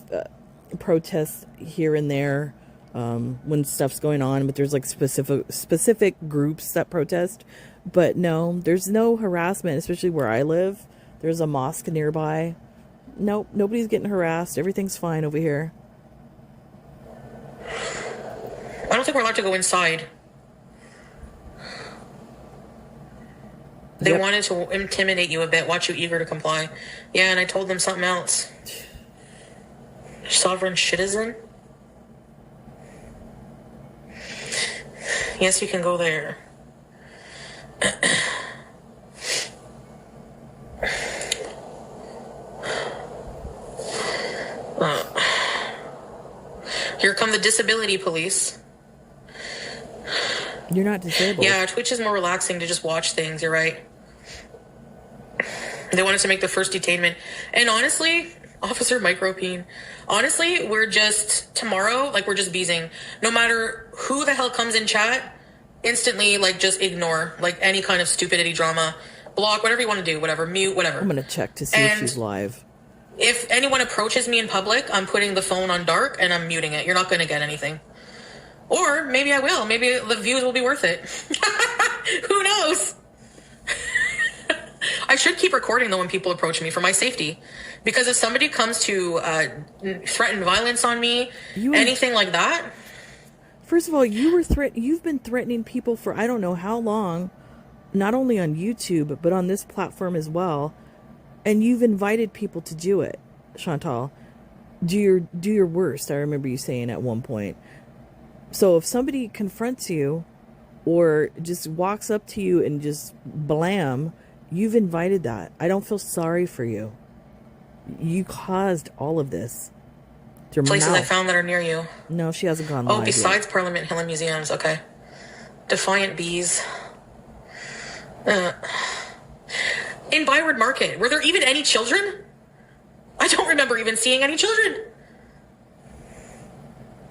protests here and there when stuff's going on, but there's like specific groups that protest. But no, there's no harassment, especially where I live. There's a mosque nearby. Nope, nobody's getting harassed. Everything's fine over here. I don't think we're allowed to go inside. They wanted to intimidate you a bit, watch you eager to comply. Yeah, and I told them something else. Sovereign citizen? Yes, you can go there. Here come the disability police. You're not disabled. Yeah, Twitch is more relaxing to just watch things, you're right. They wanted to make the first detainment. And honestly, Officer Micropeen, honestly, we're just, tomorrow, like, we're just beezing. No matter who the hell comes in chat, instantly, like, just ignore, like, any kind of stupidity drama. Block, whatever you want to do, whatever, mute, whatever. I'm going to check to see if she's live. If anyone approaches me in public, I'm putting the phone on dark and I'm muting it. You're not going to get anything. Or maybe I will. Maybe the views will be worth it. Who knows? I should keep recording, though, when people approach me for my safety. Because if somebody comes to threaten violence on me, anything like that... First of all, you've been threatening people for I don't know how long, not only on YouTube, but on this platform as well. And you've invited people to do it, Chantal. Do your worst, I remember you saying at one point. So if somebody confronts you or just walks up to you and just blam, you've invited that. I don't feel sorry for you. You caused all of this. Places I found that are near you. No, she hasn't gone live besides yet. Parliament Hill and museums. Okay. Defiant Bees. In Byward Market, were there even any children? I don't remember even seeing any children.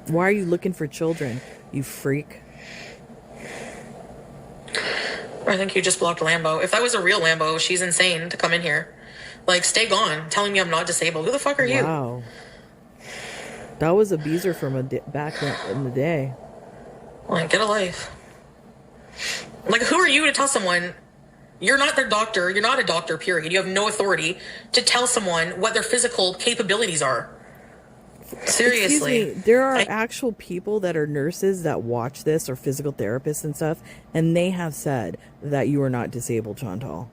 Why are you looking for children, you freak? I think you just blocked Lambo. If that was a real Lambo, she's insane to come in here. Like, stay gone, telling me I'm not disabled. Who the fuck are you? Wow. That was a beezer from back in the day. Like, get a life. Like, who are you to tell someone you're not their doctor? You're not a doctor, period. You have no authority to tell someone what their physical capabilities are. Seriously. Excuse me, there are actual people that are nurses that watch this, or physical therapists and stuff, and they have said that you are not disabled, Chantal.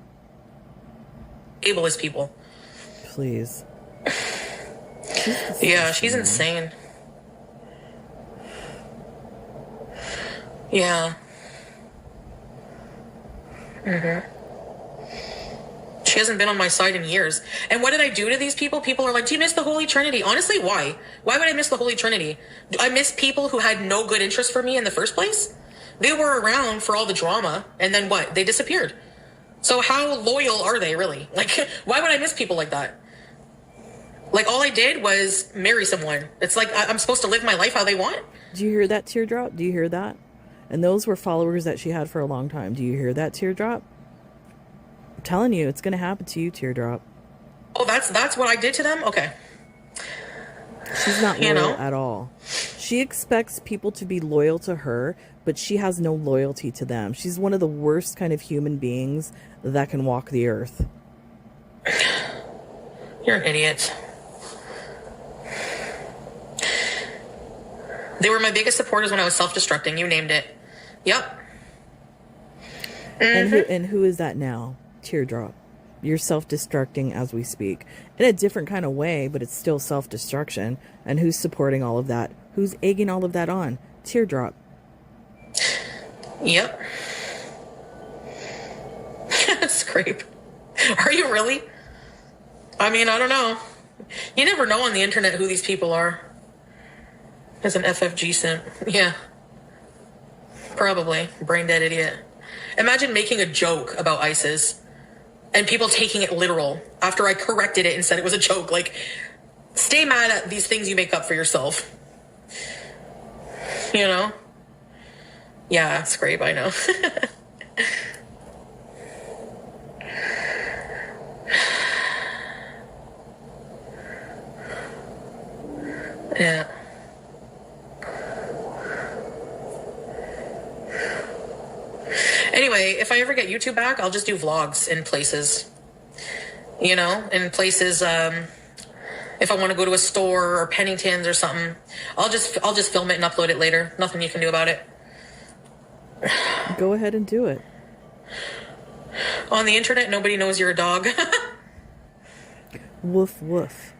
Ableist people. Please. Yeah, she's insane. Yeah. She hasn't been on my side in years. And what did I do to these people? People are like, do you miss the Holy Trinity? Honestly, why? Why would I miss the Holy Trinity? Do I miss people who had no good interest for me in the first place? They were around for all the drama, and then what? They disappeared. So how loyal are they, really? Like, why would I miss people like that? Like, all I did was marry someone. It's like, I'm supposed to live my life how they want. Do you hear that, Teardrop? Do you hear that? And those were followers that she had for a long time. Do you hear that, Teardrop? telling you, it's going to happen to you, Teardrop. Oh, that's what I did to them? Okay. She's not loyal at all. She expects people to be loyal to her, but she has no loyalty to them. She's one of the worst kind of human beings that can walk the earth. You're an idiot. They were my biggest supporters when I was self-destructing. You named it. Yep. Mm-hmm. And who is that now? Teardrop. You're self-destructing as we speak. In a different kind of way, but it's still self-destruction. And who's supporting all of that? Who's egging all of that on? Teardrop. Yep. Scrape. Are you really? I mean, I don't know. You never know on the internet who these people are. As an FFG simp. Yeah. Probably. Brain dead idiot. Imagine making a joke about ISIS and people taking it literal after I corrected it and said it was a joke. Like, stay mad at these things you make up for yourself. You know? Yeah, scrape, I know. Yeah. Anyway, if I ever get YouTube back, I'll just do vlogs in places. You know, in places, if I want to go to a store or Pennington's or something, I'll just film it and upload it later. Nothing you can do about it. Go ahead and do it. On the internet, nobody knows you're a dog. Woof, woof.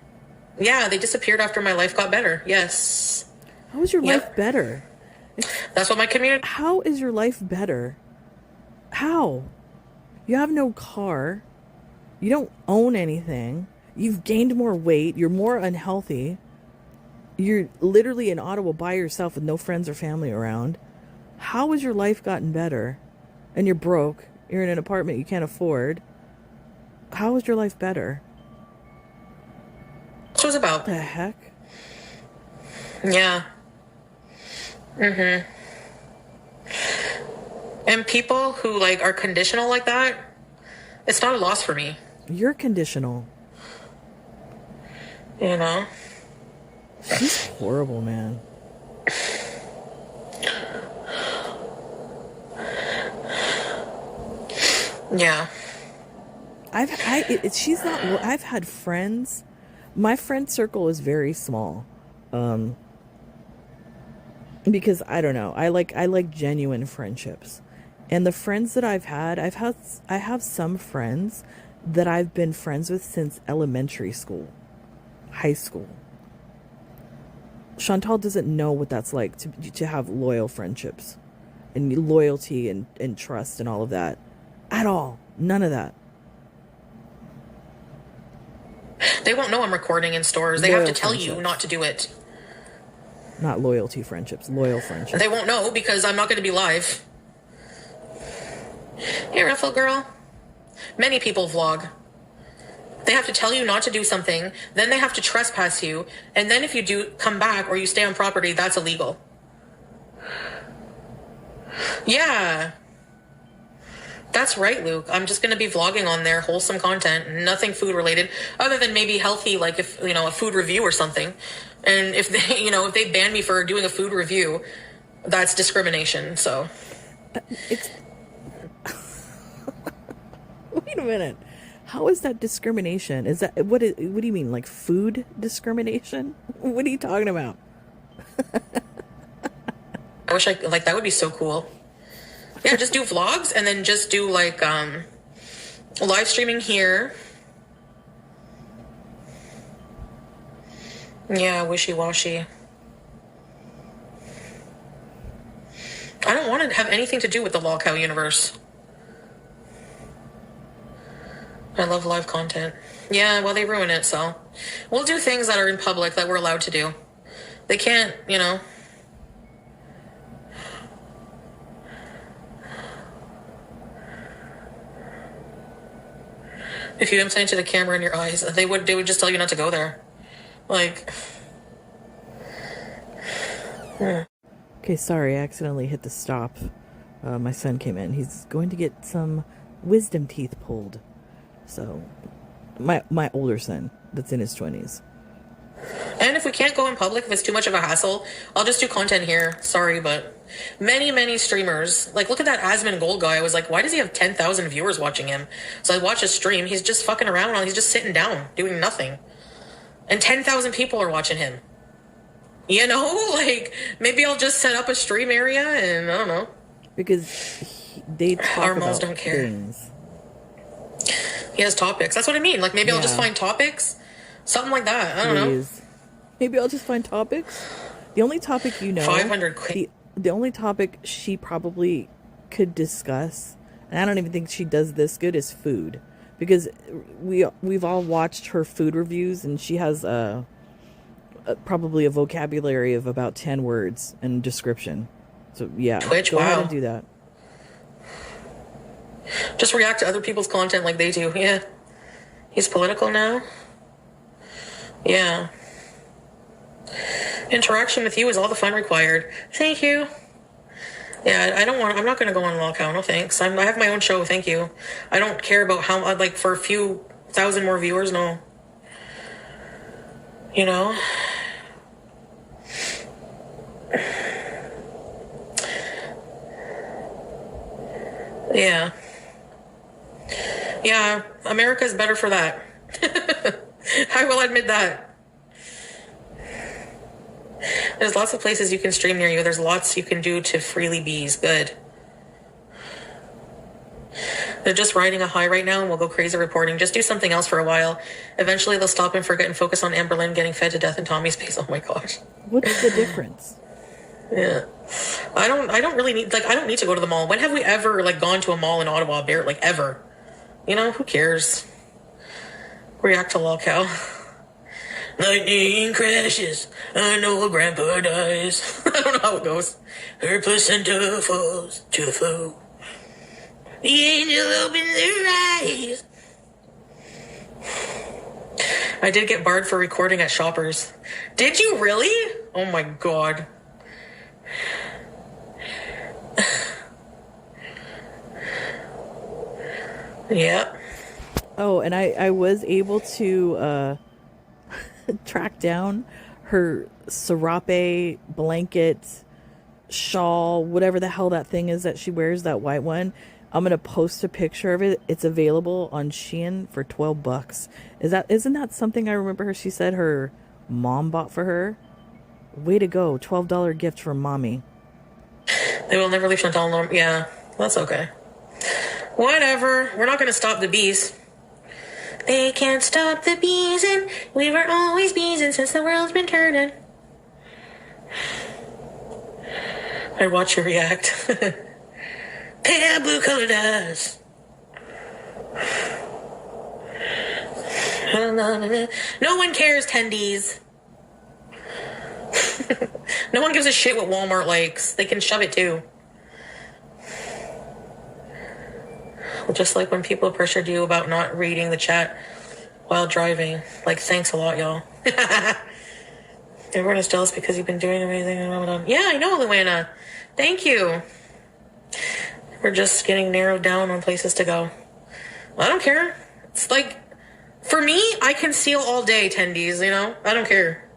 Yeah, they disappeared after my life got better. Yes. How is your life better? That's what my community... How is your life better? How? You have no car. You don't own anything. You've gained more weight. You're more unhealthy. You're literally in Ottawa by yourself with no friends or family around. How has your life gotten better? And you're broke. You're in an apartment you can't afford. How is your life better? What was about? What the heck? Yeah. Mm-hmm. And people who, like, are conditional like that, it's not a loss for me. You're conditional. You know? She's horrible, man. Yeah. I've had friends. My friend circle is very small. Because I don't know. I like genuine friendships. And the friends that I have some friends that I've been friends with since elementary school, high school. Chantal doesn't know what that's like to have loyal friendships and loyalty and trust and all of that. At all. None of that. They won't know I'm recording in stores. They have to tell you not to do it. Not loyalty friendships, loyal friendships. They won't know because I'm not going to be live. Hey, Ruffle girl. Many people vlog. They have to tell you not to do something, then they have to trespass you, and then if you do come back or you stay on property, that's illegal. Yeah. That's right, Luke. I'm just going to be vlogging on there, wholesome content, nothing food related, other than maybe healthy, like if, you know, a food review or something. And if they, you know, if they ban me for doing a food review, that's discrimination, so. Wait a minute. How is that discrimination? Is that, what do you mean, like food discrimination? What are you talking about? I wish that would be so cool. Yeah, just do vlogs and then just do like live streaming here. Yeah, wishy-washy. I don't want to have anything to do with the Lol Cow universe. I love live content. Yeah, well, they ruin it, so. We'll do things that are in public that we're allowed to do. They can't, you know. If you implant the camera in your eyes, they would just tell you not to go there. Like. Okay, sorry, I accidentally hit the stop. My son came in. He's going to get some wisdom teeth pulled. So my older son that's in his 20s. And if we can't go in public, if it's too much of a hassle, I'll just do content here. Sorry, but many streamers, like look at that Asmon Gold guy. I was like, why does he have 10,000 viewers watching him? So I watch his stream. He's just fucking around. He's just sitting down, doing nothing. And 10,000 people are watching him. You know, like maybe I'll just set up a stream area and I don't know. Because they talk Our about malls don't care. things. He has topics. That's what I mean. Like maybe I'll just find topics. Something like that. I don't know. Maybe I'll just find topics. The only topic 500 quid. The only topic she probably could discuss, and I don't even think she does this good, is food. Because we've all watched her food reviews, and she has probably a vocabulary of about 10 words and description. So yeah, Twitch, go ahead and do that. Just react to other people's content like they do. Yeah. He's political now. Yeah. Interaction with you is all the fun required. Thank you. Yeah, I'm not going to go on lolcow. No thanks. I have my own show. Thank you. I don't care about how, like, for a few thousand more viewers. No. You know? Yeah. Yeah, America's better for that. I will admit that. There's lots of places you can stream near you. There's lots you can do to freely bees. Good. They're just riding a high right now and we'll go crazy reporting. Just do something else for a while. Eventually they'll stop and forget and focus on Amberlynn getting fed to death in Tommy's face. Oh my gosh. What's the difference? Yeah. I don't really need, like, I don't need to go to the mall. When have we ever, like, gone to a mall in Ottawa, like, ever? You know, who cares? React to lolcow. Lightning crashes. I know Grandpa dies. I don't know how it goes. Her placenta falls to the floor. The angel opens her eyes. I did get barred for recording at Shoppers. Did you really? Oh my god. Yeah. Oh, and I was able to track down her serape blanket, shawl, whatever the hell that thing is that she wears, that white one. I'm gonna post a picture of it. It's available on Shein for $12. Isn't that something I remember she said her mom bought for her? Way to go. $12 gift from mommy. They will never leave Chantal alone. Yeah, that's okay. Whatever. We're not going to stop the bees. They can't stop the bees, and we were always bees, and since the world's been turning. I watch you react. Pale blue colored eyes. No one cares, tendies. No one gives a shit what Walmart likes. They can shove it too. Just like when people pressured you about not reading the chat while driving. Like, thanks a lot, y'all. Everyone is jealous because you've been doing amazing in Ramadan. Yeah, I know, Luana. Thank you. We're just getting narrowed down on places to go. I don't care. It's like, for me, I can seal all day, tendies, you know? I don't care.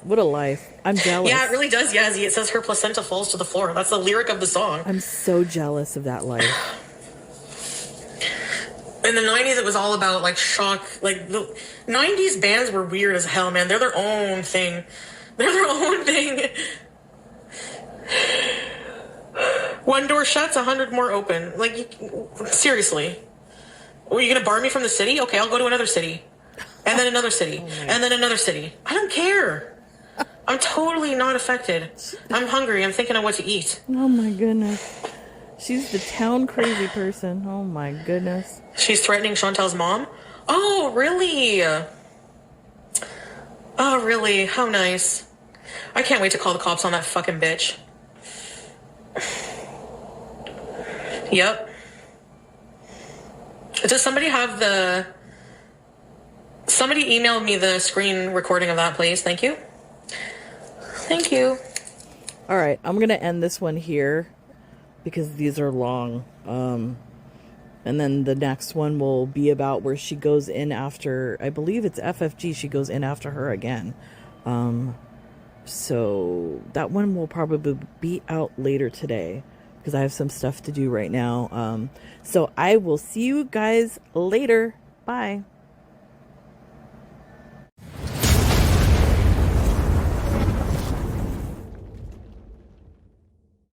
What a life. I'm jealous. Yeah, it really does, Yazzie. It says her placenta falls to the floor. That's the lyric of the song. I'm so jealous of that life. In the 90s, it was all about, like, shock. Like, the 90s bands were weird as hell, man. They're their own thing. They're their own thing. One door shuts, 100 more open. Like, seriously. Were you going to bar me from the city? Okay, I'll go to another city. And then another city. And then another city. I don't care. I'm totally not affected. I'm hungry. I'm thinking of what to eat. Oh, my goodness. She's the town crazy person. Oh, my goodness. She's threatening Chantal's mom? Oh, really? Oh, really? How nice. I can't wait to call the cops on that fucking bitch. Yep. Does somebody have the... Somebody emailed me the screen recording of that, please. Thank you. Thank you. All right, I'm going to end this one here because these are long. And then the next one will be about where she goes in after, I believe it's FFG, she goes in after her again. So that one will probably be out later today because I have some stuff to do right now. So I will see you guys later. Bye.